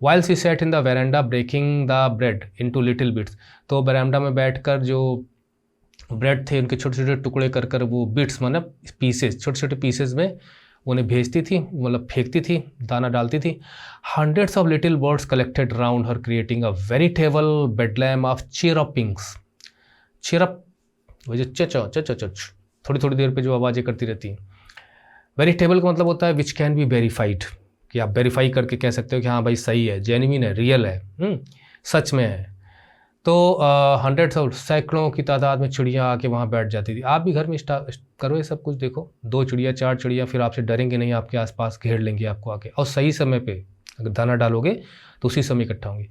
While she sat in the verandah breaking the bread into little bits, तो वेरांडा में बैठकर जो ब्रेड थे उनके छोटे छोटे टुकड़े कर कर वो बिट्स मतलब पीसेस, छोटे छोटे पीसेस में उन्हें भेजती थी, मतलब फेंकती थी, दाना डालती थी। Hundreds of little birds collected round her creating a veritable bedlam of chirpings. Chirp, वो जो चच थोड़ी थोड़ी देर पे जो आवाज़ें करती रहती हैं। वेरिटेबल का मतलब होता है विच कैन बी वेरीफाइड, कि आप वेरीफाई करके कह सकते हो कि हाँ भाई सही है, जेन्युइन है, रियल है, सच में है। तो हंड्रेड्स ऑफ, सैकड़ों की तादाद में चिड़िया आके वहाँ बैठ जाती थी। आप भी घर में करो ये सब कुछ, देखो 2 चिड़िया 4 चिड़िया, फिर आपसे डरेंगे नहीं, आपके आसपास घेर लेंगे आपको आके, और सही समय पे अगर दाना डालोगे तो उसी समय इकट्ठा होंगे।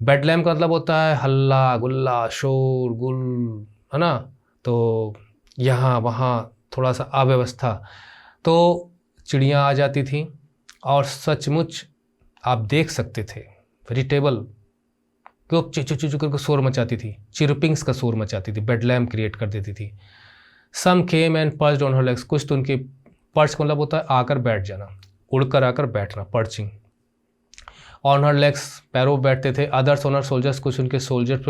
बेडलैम का मतलब होता है हल्ला गुल्ला, शोर गुल, है ना, तो यहाँ वहाँ थोड़ा सा अव्यवस्था, तो चिड़ियाँ आ जाती थी और सचमुच आप देख सकते थे वेजिटेबल कि वो चू करके शोर मचाती थी, चिरपिंग्स का शोर मचाती थी, बेडलैम क्रिएट कर देती थी। Some came and perched on her legs, कुछ तो उनके, पर्च मतलब होता है आकर बैठ जाना, उड़कर आकर बैठना, पर्चिंग। ऑन हर लेग्स, पैरों बैठते थे। अदर्स ऑन हर शोल्डर्स, कुछ उनके शोल्डर्स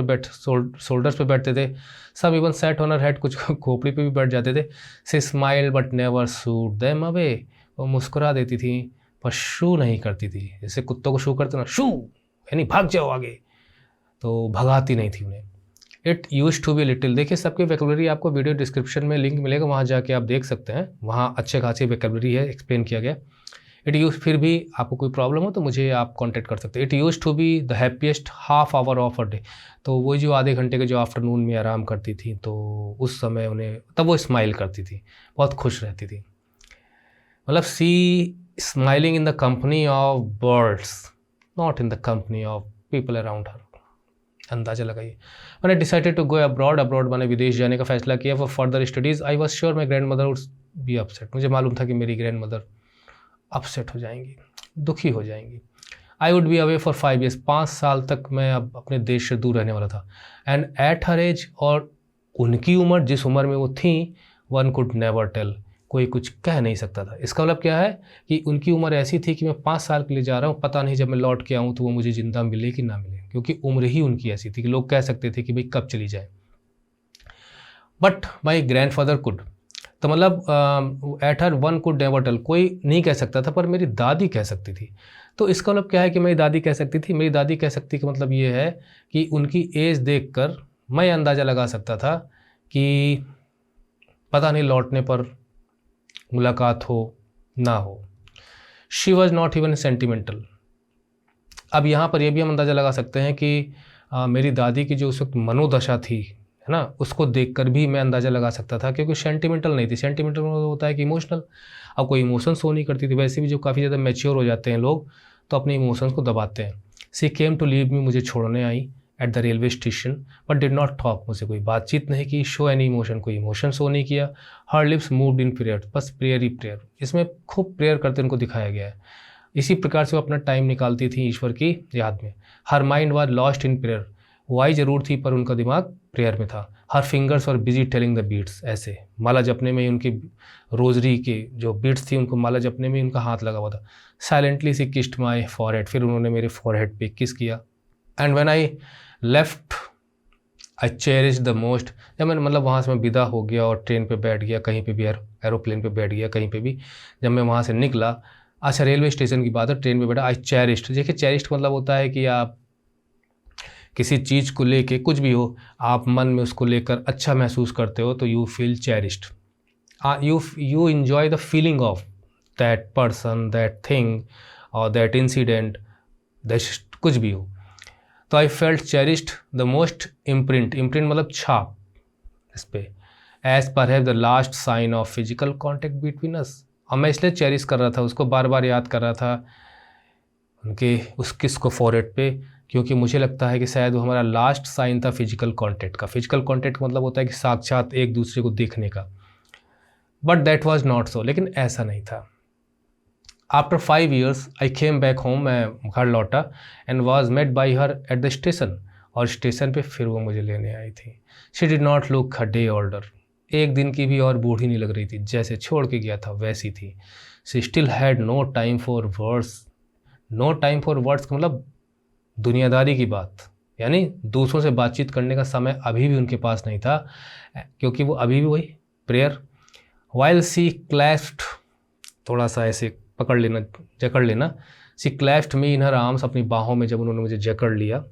पे बैठते थे। सब even sat on her head, कुछ खोपड़ी पे भी बैठ जाते थे। She smile but never shooed them away, वो मुस्कुरा देती थी पर शू नहीं करती थी, जैसे कुत्तों को शू करते ना, शू यानी भाग जाओ आगे, तो भगाती नहीं थी उन्हें। It use to be little, देखिए सबकी वोकैबुलरी आपको वीडियो डिस्क्रिप्शन में लिंक मिलेगा, वहाँ जाके आप देख सकते हैं, वहाँ अच्छे खासी वोकैबुलरी है, एक्सप्लेन किया गया। इट यूज, फिर भी आपको कोई प्रॉब्लम हो तो मुझे आप कांटेक्ट कर सकते हैं। It use to be the happiest half hour of a day, तो वही जो आधे घंटे के जो आफ्टरनून में आराम करती थी, तो उस समय उन्हें, तब वो स्माइल करती थी, बहुत खुश रहती थी। मतलब she smiling in the company of birds, not in the company of people around her. अंदाजा लगाइए। मैंने decided to go abroad, abroad मैंने विदेश जाने का फैसला किया for further studies. I was sure my grand mother would be upset, मुझे मालूम था कि मेरी ग्रैंड मदर अपसेट हो जाएंगी, दुखी हो जाएंगी। I would be away for 5 years, 5 साल तक मैं अब अपने देश से दूर रहने वाला था। एंड एट हर एज, और उनकी उम्र, जिस उम्र में वो थी, वन कुड नेवर टेल, कोई कुछ कह नहीं सकता था। इसका मतलब क्या है कि उनकी उम्र ऐसी थी कि मैं 5 साल के लिए जा रहा हूँ, पता नहीं जब मैं लौट के आऊँ तो वो मुझे ज़िंदा मिले कि ना मिले, क्योंकि उम्र ही उनकी ऐसी थी कि लोग कह सकते थे कि भाई कब चली जाए। But my grand father could, तो मतलब at her one could never tell, कोई नहीं कह सकता था, पर मेरी दादी कह सकती थी। तो इसका मतलब क्या है कि मेरी दादी कह सकती थी, मेरी दादी कह सकती का मतलब ये है कि उनकी एज देखकर मैं अंदाज़ा लगा सकता था कि पता नहीं लौटने पर मुलाकात हो ना हो। She was not even sentimental. अब यहाँ पर यह भी हम अंदाज़ा लगा सकते हैं कि मेरी दादी की जो उस वक्त मनोदशा थी, है ना, उसको देखकर भी मैं अंदाज़ा लगा सकता था, क्योंकि सेंटिमेंटल नहीं थी। सेंटिमेंटल होता है कि इमोशनल, अब कोई इमोशंस शो नहीं करती थी। वैसे भी जो काफ़ी ज़्यादा मैच्योर हो जाते हैं लोग तो अपने इमोशंस को दबाते हैं। सी केम टू लीव मी, मुझे छोड़ने आई। At the railway station but did not talk, मुझसे कोई बातचीत नहीं की, शो एनी इमोशन, कोई इमोशन शो नहीं किया। Her lips moved in prayer, बस प्रेयर ही प्रेयर, इसमें खूब प्रेयर करते उनको दिखाया गया है। इसी प्रकार से वो अपना टाइम निकालती थी ईश्वर की याद में। Her mind was lost in prayer, वो आई जरूर थी पर उनका दिमाग प्रेयर में था। हर फिंगर्स और बिजी टेलिंग द बीट्स, ऐसे माला जपने में उनकी रोजरी की जो बीट्स थी उनको माला जपने में उनका हाथ लगा हुआ था। साइलेंटली सी किस्ड माई फॉरहेड, फिर उन्होंने मेरे फॉरहेड पे किस किया। And when I left I cherish the most, जब मैंने मतलब वहाँ से मैं विदा हो गया और ट्रेन पे बैठ गया, कहीं पे भी एरोप्लेन पे बैठ गया, कहीं पे भी जब मैं वहाँ से निकला, अच्छा रेलवे स्टेशन की बात है, ट्रेन पे बैठा, आई चेरिश्ड, देखिए चेरिश्ड मतलब होता है कि आप किसी चीज़ को लेके कुछ भी हो, आप मन में उसको लेकर अच्छा महसूस करते हो तो you feel cherished, you enjoy the feeling of that person, that thing or that incident, that कुछ भी हो। तो I felt cherished the most imprint, imprint मतलब छाप इस पे, as per have the last sign of physical contact between us. और मैं इसलिए चेरिश कर रहा था, उसको बार बार याद कर रहा था उनके उस किस को फॉरहेड पे, क्योंकि मुझे लगता है कि शायद वो हमारा लास्ट साइन था फिजिकल कॉन्टेक्ट का। फिजिकल कॉन्टेक्ट मतलब होता है कि साक्षात एक दूसरे को देखने का, but that was not so, लेकिन ऐसा नहीं था। After 5 years I came back home, मैं घर लौटा, and was met by her at the station, और स्टेशन पे फिर वो मुझे लेने आई थी। She did not look a day older, एक दिन की भी और बूढ़ी नहीं लग रही थी, जैसे छोड़ के गया था वैसी थी। She still had no time for words, no time for words का मतलब दुनियादारी की बात, यानी दूसरों से बातचीत करने का समय अभी भी उनके पास नहीं था, क्योंकि वो अभी भी वही प्रेयर। वाइल सी क्लैस्प्ड, थोड़ा सा ऐसे पकड़ लेना, जकड़ लेना, सी क्लैस्प्ड मी इन हर आर्म्स, अपनी बाहों में जब उन्होंने मुझे जकड़ लिया।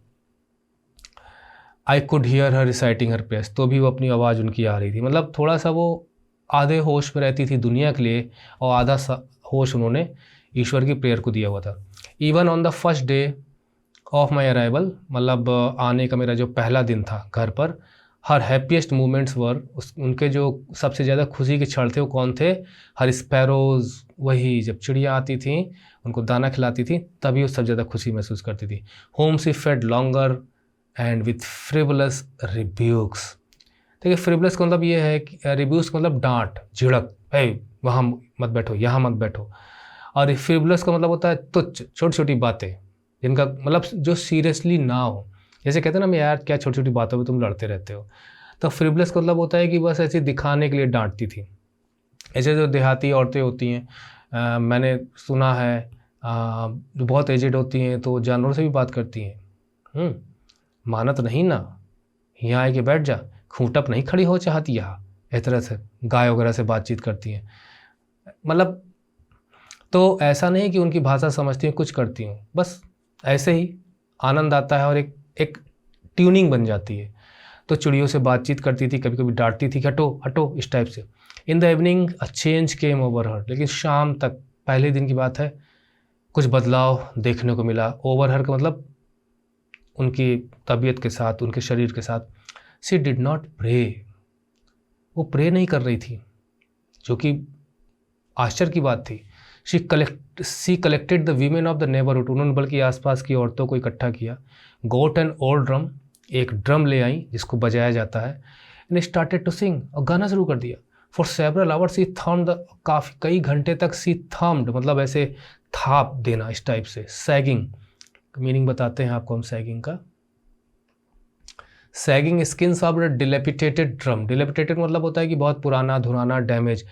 I could hear her reciting her prayers, तो भी वो अपनी आवाज़ उनकी आ रही थी, मतलब थोड़ा सा वो आधे होश में रहती थी दुनिया के लिए और आधा होश उन्होंने ईश्वर की प्रेयर को दिया हुआ था। Even on the first day of my arrival, मतलब आने का मेरा जो पहला दिन था घर पर, हर हैप्पीएस्ट मोमेंट्स वर, उनके जो सबसे ज़्यादा खुशी के क्षण थे वो कौन थे? हर स्पैरोज़, वही जब चिड़िया आती थी उनको दाना खिलाती थी तभी वो सब ज़्यादा खुशी महसूस करती थी। Home she fed longer and with frivolous rebukes, देखिए फ्रिवलस का मतलब ये है कि रिब्यूक्स का मतलब डांट झिड़क, है वहाँ मत बैठो, यहाँ मत बैठो, और फ्रिवलस का मतलब होता है तुच्छ, छोटी छोटी बातें जिनका मतलब जो सीरियसली ना हो, जैसे कहते हैं ना मैं यार क्या छोटी छोटी बातों में तुम लड़ते रहते हो, तो फ्रिवलस का मतलब होता है कि बस ऐसे दिखाने के लिए डांटती थी। ऐसे जो देहाती औरतें होती हैं, मैंने सुना है जो बहुत एजेड होती हैं तो जानवरों से भी बात करती हैं। मानत नहीं ना, यहाँ आके बैठ जा, खूंटप नहीं खड़ी हो चाहती यहाँ, इस तरह से गाय वगैरह से बातचीत करती हैं। मतलब तो ऐसा नहीं कि उनकी भाषा समझती हूँ कुछ करती हूँ, बस ऐसे ही आनंद आता है और एक ट्यूनिंग बन जाती है। तो चिड़ियों से बातचीत करती थी, कभी कभी डांटती थी कि हटो हटो इस टाइप से। इन the evening a change came over हर, लेकिन शाम तक, पहले दिन की बात है, कुछ बदलाव देखने को मिला। ओवर हर का मतलब उनकी तबीयत के साथ, उनके शरीर के साथ। सी डिड नॉट प्रे, वो प्रे नहीं कर रही थी, जो कि आश्चर्य की बात थी। She collected the women of the neighbourhood, उन्होंने बल्कि आसपास की औरतों को इकट्ठा किया। गोट एन ओल्ड ड्रम, एक ड्रम ले आई जिसको बजाया जाता है। एंड स्टार्टेड टू सिंग, और गाना शुरू कर दिया। For several hours she thumped, काफ़ी कई घंटे तक सी थम्ड मतलब ऐसे थाप देना इस टाइप से। सैगिंग मीनिंग बताते हैं आपको हम सैगिंग का। Sagging skins of dilapidated drum, dilapidated मतलब होता है कि बहुत पुराना धुराना डैमेज।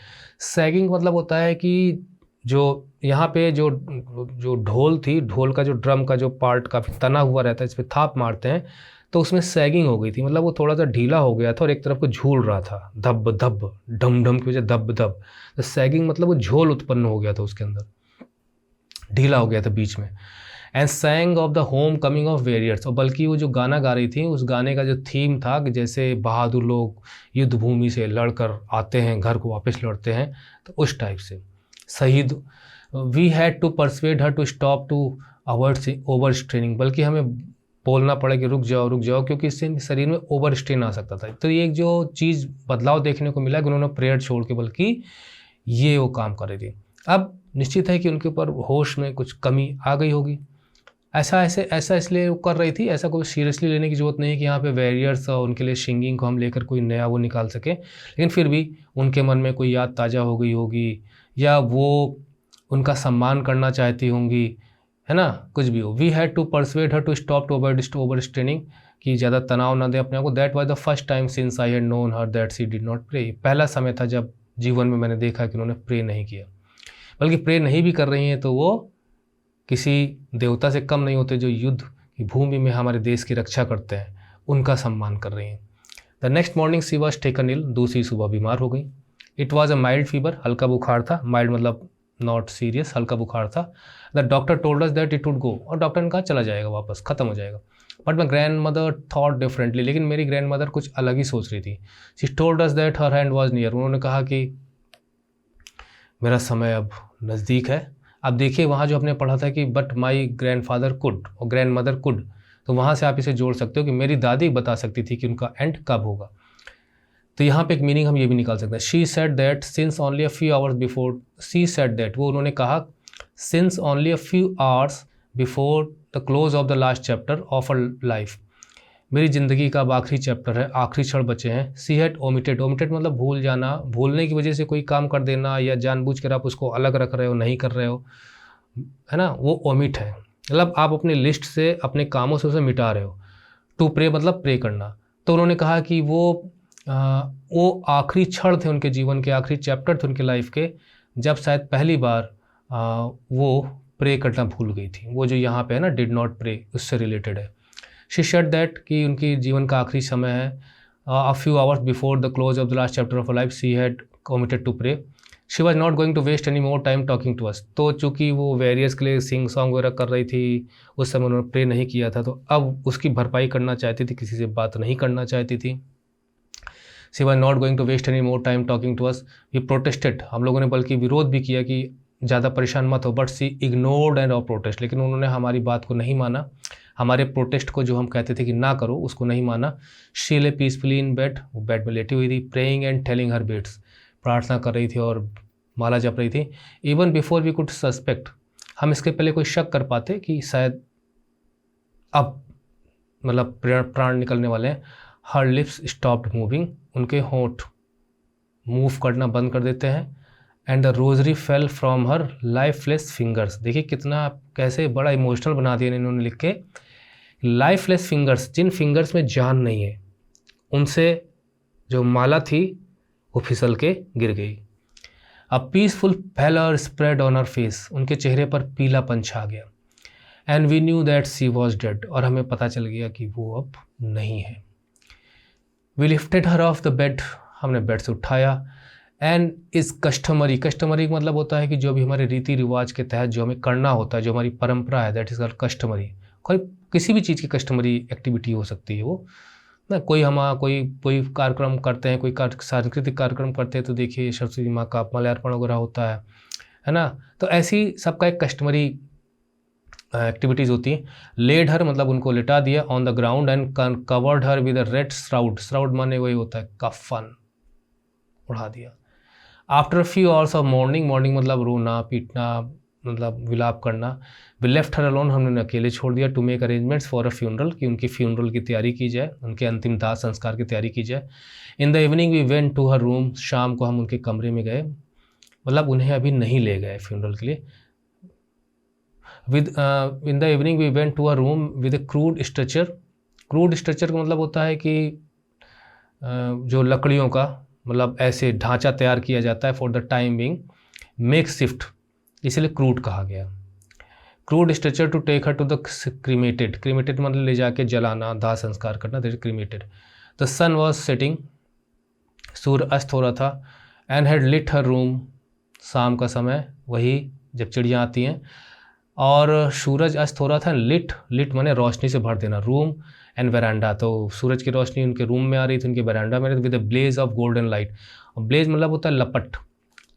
सैगिंग मतलब होता है कि जो यहाँ पे जो ढोल थी, ढोल का जो ड्रम का जो पार्ट काफ़ी तना हुआ रहता है, इस पर थाप मारते हैं, तो उसमें सैगिंग हो गई थी, मतलब वो थोड़ा सा ढीला हो गया था और एक तरफ को झूल रहा था, धब धब ढम ढम की वजह धब धब। तो सैगिंग मतलब वो झोल उत्पन्न हो गया था उसके अंदर, ढीला हो गया था बीच में। And सैंग of the home coming of warriors, और बल्कि वो जो गाना गा रही थी उस गाने का जो थीम था कि जैसे बहादुर लोग युद्ध भूमि से लड़कर आते हैं, घर को वापस लौटते हैं, तो उस टाइप से। शहीद, we had to persuade her to stop to avoid over straining, बल्कि हमें बोलना पड़ा कि रुक जाओ, क्योंकि इससे शरीर में ओवर स्ट्रेन आ सकता था। तो ये जो चीज़ बदलाव देखने को मिला कि उन्होंने प्रेयर छोड़ के बल्कि ये वो काम कर रही थी। अब निश्चित है कि उनके ऊपर होश में कुछ कमी आ गई होगी। ऐसा इसलिए वो कर रही थी, ऐसा कोई सीरियसली लेने की ज़रूरत नहीं है कि यहाँ पे वॉरियर्स और उनके लिए सिंगिंग को हम लेकर कोई नया वो निकाल सकें, लेकिन फिर भी उनके मन में कोई याद ताज़ा हो गई होगी या वो उनका सम्मान करना चाहती होंगी, है ना, कुछ भी हो। We had to persuade her to stop to overstraining, कि ज़्यादा तनाव ना दें अपने आप को। That was the first time since I had known her that she did not pray. पहला समय था जब जीवन में मैंने देखा कि उन्होंने प्रे नहीं किया, बल्कि प्रे नहीं भी कर रही हैं तो वो किसी देवता से कम नहीं होते जो युद्ध की भूमि में हमारे देश की रक्षा करते हैं, उनका सम्मान कर रही हैं। The next morning she was taken ill, दूसरी सुबह बीमार हो गई। It was a mild fever, हल्का बुखार था, माइल्ड मतलब नॉट सीरियस, हल्का बुखार था। The doctor told us that it would go, और डॉक्टर ने कहा चला जाएगा, वापस ख़त्म हो जाएगा। But my grand mother thought differently, लेकिन मेरी ग्रैंड मदर कुछ अलग ही सोच रही थी। She told us that her hand was near, उन्होंने कहा कि मेरा समय अब नज़दीक है। अब देखिए वहाँ जो आपने पढ़ा था कि बट माई ग्रैंडफादर कुड और ग्रैंड मदर कुड, तो वहाँ से आप इसे जोड़ सकते हो कि मेरी दादी बता सकती थी कि उनका एंड कब होगा। तो यहाँ पे एक मीनिंग हम ये भी निकाल सकते हैं, she said that since only a few hours before, she said that वो उन्होंने कहा since only a few hours before the close of the last chapter of a life, मेरी ज़िंदगी का अब आखिरी चैप्टर है, आखिरी क्षण बचे हैं। सी हैड ओमिटेड, ओमिटेड मतलब भूल जाना, भूलने की वजह से कोई काम कर देना या जानबूझ कर आप उसको अलग रख रहे हो, नहीं कर रहे हो, है ना, वो ओमिट है, मतलब आप अपने लिस्ट से अपने कामों से उसे मिटा रहे हो। टू प्रे मतलब प्रे करना। तो उन्होंने कहा कि वो आखिरी क्षण थे उनके जीवन के, आखिरी चैप्टर थे उनके लाइफ के, जब शायद पहली बार वो प्रे करना भूल गई थी। वो जो यहाँ पे है ना डिड नॉट प्रे, उससे रिलेटेड है। शी सेड दैट कि उनकी जीवन का आखिरी समय है। A few hours before the close of the last chapter of life she had committed to pray, she was not going to waste any more time talking to us. तो चूँकि वो वेरियस के लिए सिंग सॉन्ग वगैरह कर रही थी, उस समय उन्होंने प्रे नहीं किया था, तो अब उसकी भरपाई करना चाहती थी, किसी से बात नहीं करना चाहती थी। She was not going to waste any more time talking to us, we protested, हम लोगों ने बल्कि विरोध भी किया कि ज़्यादा परेशान मत हो, but she ignored and our protest, लेकिन उन्होंने हमारी बात को नहीं माना, हमारे प्रोटेस्ट को जो हम कहते थे कि ना करो उसको नहीं माना। She lay peacefully in bed, वो बेड में लेटी हुई थी, praying and telling her beads, प्रार्थना कर रही थी और माला जप रही थी। Even before we could suspect, हम इसके पहले कोई शक कर पाते कि शायद अब मतलब प्राण निकलने वाले हैं। हर लिप्स स्टॉप्ड मूविंग, उनके होंठ मूव करना बंद कर देते हैं। And the rosary fell from her lifeless fingers, देखिए कितना कैसे बड़ा इमोशनल बना दिया इन्होंने लिख के। लाइफलेस फिंगर्स, जिन फिंगर्स में जान नहीं है, उनसे जो माला थी वो फिसल के गिर गई। A peaceful pallor spread on her face, उनके चेहरे पर पीलापन छा गया। And we knew that she was dead, और हमें पता चल गया कि वो अब नहीं है। We lifted her off the bed, हमने बेड से उठाया। एंड इस कस्टमरी, कस्टमरी का मतलब होता है कि जो भी हमारे रीति रिवाज के तहत जो हमें करना होता है, जो हमारी परंपरा है, दैट इज़ कॉल्ड कस्टमरी। कोई किसी भी चीज़ की कस्टमरी एक्टिविटी हो सकती है वो ना, कोई कार्यक्रम करते हैं, कोई सांस्कृतिक कार्यक्रम करते हैं, तो देखिए सरस्वती माँ का माल्यार्पण वगैरह होता है ना, तो ऐसी सबका एक कस्टमरी एक्टिविटीज़ होती हैं। लेड हर मतलब उनको लिटा दिया on the ground and covered her with a red shroud, shroud माने वही होता है कफन, उड़ा दिया। After a few hours of morning, morning मतलब रोना पीटना, मतलब विलाप करना। वी लेफ्ट हर अलोन, हमने उन्हें अकेले छोड़ दिया। To make arrangements for a funeral, कि उनकी फ्यूनरल की तैयारी की जाए, उनके अंतिम दाह संस्कार की तैयारी की जाए। In the evening we went to her room, शाम को हम उनके कमरे में गए, मतलब उन्हें अभी नहीं ले गए फ्यूनरल के लिए। In the evening we went to a room with a crude structure, crude structure का मतलब होता है कि जो लकड़ियों का मतलब ऐसे ढांचा तैयार किया जाता है for the time being, makeshift, इसलिए क्रूड कहा गया। Crude structure to take her to the cremated, cremated मतलब ले जाके जलाना, दाह संस्कार करना, that is cremated. The sun was setting, सूर्य अस्त हो रहा था। And had lit her room, शाम का समय वही जब चिड़ियाँ आती हैं, और सूरज अस्त हो रहा था। लिट, लिट माने रोशनी से भर देना, रूम एंड वेरांडा, तो सूरज की रोशनी उनके रूम में आ रही थी, उनके वेरांडा में, with a blaze of golden light. और ब्लेज मतलब होता है लपट,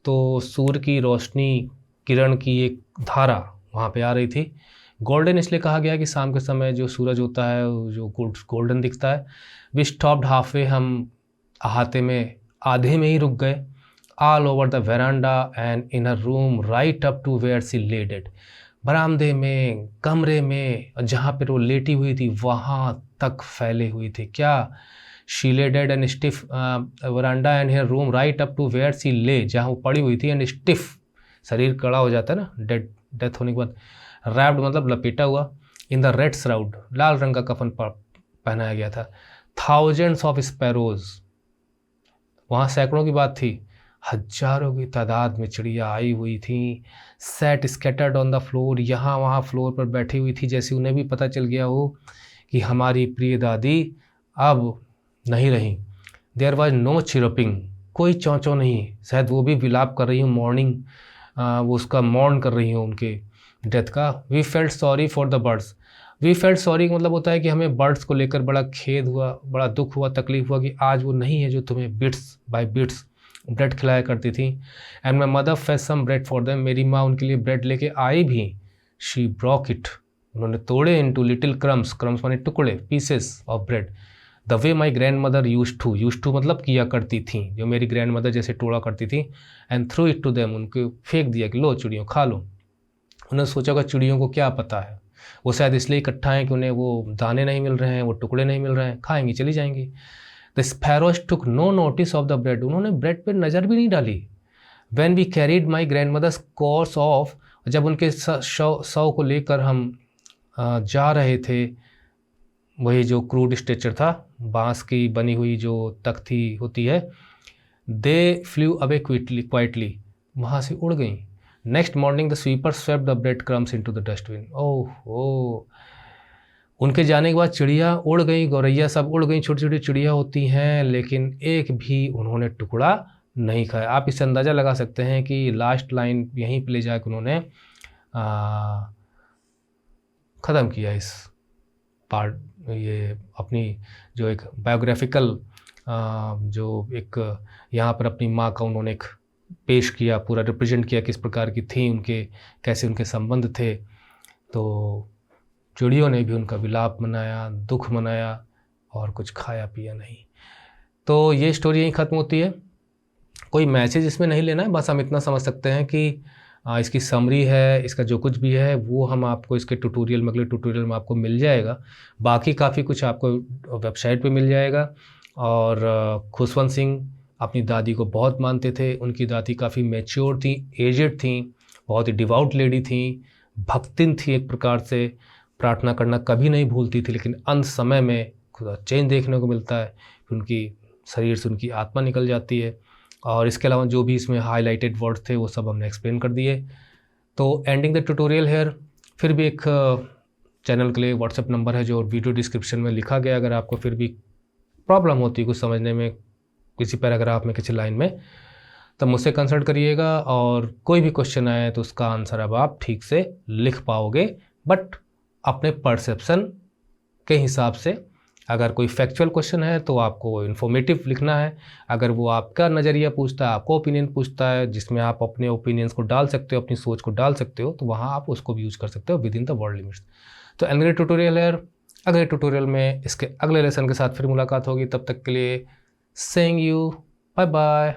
तो सूर्य की रोशनी, किरण की एक धारा वहाँ पे आ रही थी। गोल्डन इसलिए कहा गया कि शाम के समय जो सूरज होता है जो गोल्डन दिखता है। वी स्टॉप्ड हाफ वे, हम अहाते में आधे में ही रुक गए। All over the veranda and in her room right up to where she laid it, बरामदे में, कमरे में, जहाँ पर वो लेटी हुई थी वहाँ तक फैले हुई थे। क्या? She lay dead and stiff veranda and her room right up to where she lay, जहाँ वो पड़ी हुई थी, एंड स्टिफ, शरीर कड़ा हो जाता है ना डेथ होने के बाद, रैप्ड मतलब लपेटा हुआ, इन द रेड श्राउड, लाल रंग का कफन पहनाया गया था। थाउजेंड्स ऑफ स्पैरोज, वहाँ सैकड़ों की बात थी, हजारों की तादाद में चिड़िया आई हुई थी। Set scattered on the floor, यहाँ वहाँ फ्लोर पर बैठी हुई थी, जैसे उन्हें भी पता चल गया हो कि हमारी प्रिय दादी अब नहीं रही। देयर वॉज नो चिरपिंग, कोई चौं चौं नहीं, शायद वो भी विलाप कर रही हूँ, मॉर्निंग वो उसका मॉर्न कर रही हूँ उनके डेथ का। We felt sorry for the birds, we felt sorry का मतलब होता है कि हमें बर्ड्स को लेकर बड़ा खेद हुआ, बड़ा दुख हुआ, तकलीफ हुआ कि आज वो नहीं है जो तुम्हें बिट्स बाय बिट्स ब्रेड खिलाया करती थी। And my mother fetch some bread for them, मेरी माँ उनके लिए ब्रेड लेके आई भी। शी ब्रॉक इट, उन्होंने तोड़े, इनटू लिटिल क्रम्स, क्रम्स माने टुकड़े, pieces of bread, the way my grand mother used to मतलब किया करती थी, जो मेरी ग्रैंड मदर जैसे तोड़ा करती थी। And threw it to them, उनको फेंक दिया कि लो चिड़ियों खा लो। उन्होंने सोचा कि चिड़ियों को क्या पता है, वो शायद इसलिए इकट्ठा हैं कि उन्हें वो दाने नहीं मिल रहे हैं, वो टुकड़े नहीं मिल रहे हैं, खाएंगी चली जाएंगी। The sparrows took no notice of the bread, उन्होंने ब्रेड पर नज़र भी नहीं डाली। When we carried my grandmother's corpse off, जब उनके शव को लेकर हम जा रहे थे, वही जो क्रूड स्ट्रेचर था, बांस की बनी हुई जो तख्ती होती है, दे फ्लू अवे क्वाइटली, वहाँ से उड़ गई। Next morning the sweeper swept the bread crumbs into the dustbin. Oh, उनके जाने के बाद चिड़िया उड़ गई, गौरैया सब उड़ गई, छोटी छोटी चिड़िया होती हैं, लेकिन एक भी उन्होंने टुकड़ा नहीं खाया। आप इससे अंदाज़ा लगा सकते हैं कि लास्ट लाइन यहीं पे ले जाकर उन्होंने ख़त्म किया इस पार्ट, ये अपनी जो एक बायोग्राफिकल जो एक यहाँ पर अपनी माँ का उन्होंने एक पेश किया, पूरा रिप्रेजेंट किया किस प्रकार की थी उनके, कैसे उनके संबंध थे। तो चिड़ियों ने भी उनका विलाप मनाया, दुख मनाया, और कुछ खाया पिया नहीं। तो ये स्टोरी यहीं ख़त्म होती है। कोई मैसेज इसमें नहीं लेना है, बस हम इतना समझ सकते हैं कि इसकी समरी है, इसका जो कुछ भी है वो हम आपको इसके ट्यूटोरियल में, अगले ट्यूटोरियल में आपको मिल जाएगा। बाकी काफ़ी कुछ आपको वेबसाइट पे मिल जाएगा। और खुशवंत सिंह अपनी दादी को बहुत मानते थे, उनकी दादी काफ़ी मैच्योर थी, एजेड थी, बहुत ही डिवाउट लेडी थी, भक्तिन थी एक प्रकार से, प्रार्थना करना कभी नहीं भूलती थी। लेकिन अंत समय में खुदा चेंज देखने को मिलता है, उनकी शरीर से उनकी आत्मा निकल जाती है। और इसके अलावा जो भी इसमें हाईलाइटेड वर्ड्स थे वो सब हमने एक्सप्लेन कर दिए। तो एंडिंग द ट्यूटोरियल हेयर, फिर भी एक चैनल के लिए व्हाट्सएप नंबर है जो वीडियो डिस्क्रिप्शन में लिखा गया। अगर आपको फिर भी प्रॉब्लम होती है कुछ समझने में, किसी पैराग्राफ में, किसी लाइन में, तब मुझसे कंसल्ट करिएगा। और कोई भी क्वेश्चन आए तो उसका आंसर अब आप ठीक से लिख पाओगे, बट अपने परसेप्शन के हिसाब से। अगर कोई फैक्चुअल क्वेश्चन है तो आपको इन्फॉर्मेटिव लिखना है। अगर वो आपका नज़रिया पूछता है, आपको ओपिनियन पूछता है, जिसमें आप अपने ओपिनियंस को डाल सकते हो, अपनी सोच को डाल सकते हो, तो वहाँ आप उसको भी यूज़ कर सकते हो with in the word limits. तो अगले ट्यूटोरियल है, अगले ट्यूटोरियल में इसके अगले लेसन के साथ फिर मुलाकात होगी। तब तक के लिए सेइंग यू बाय बाय।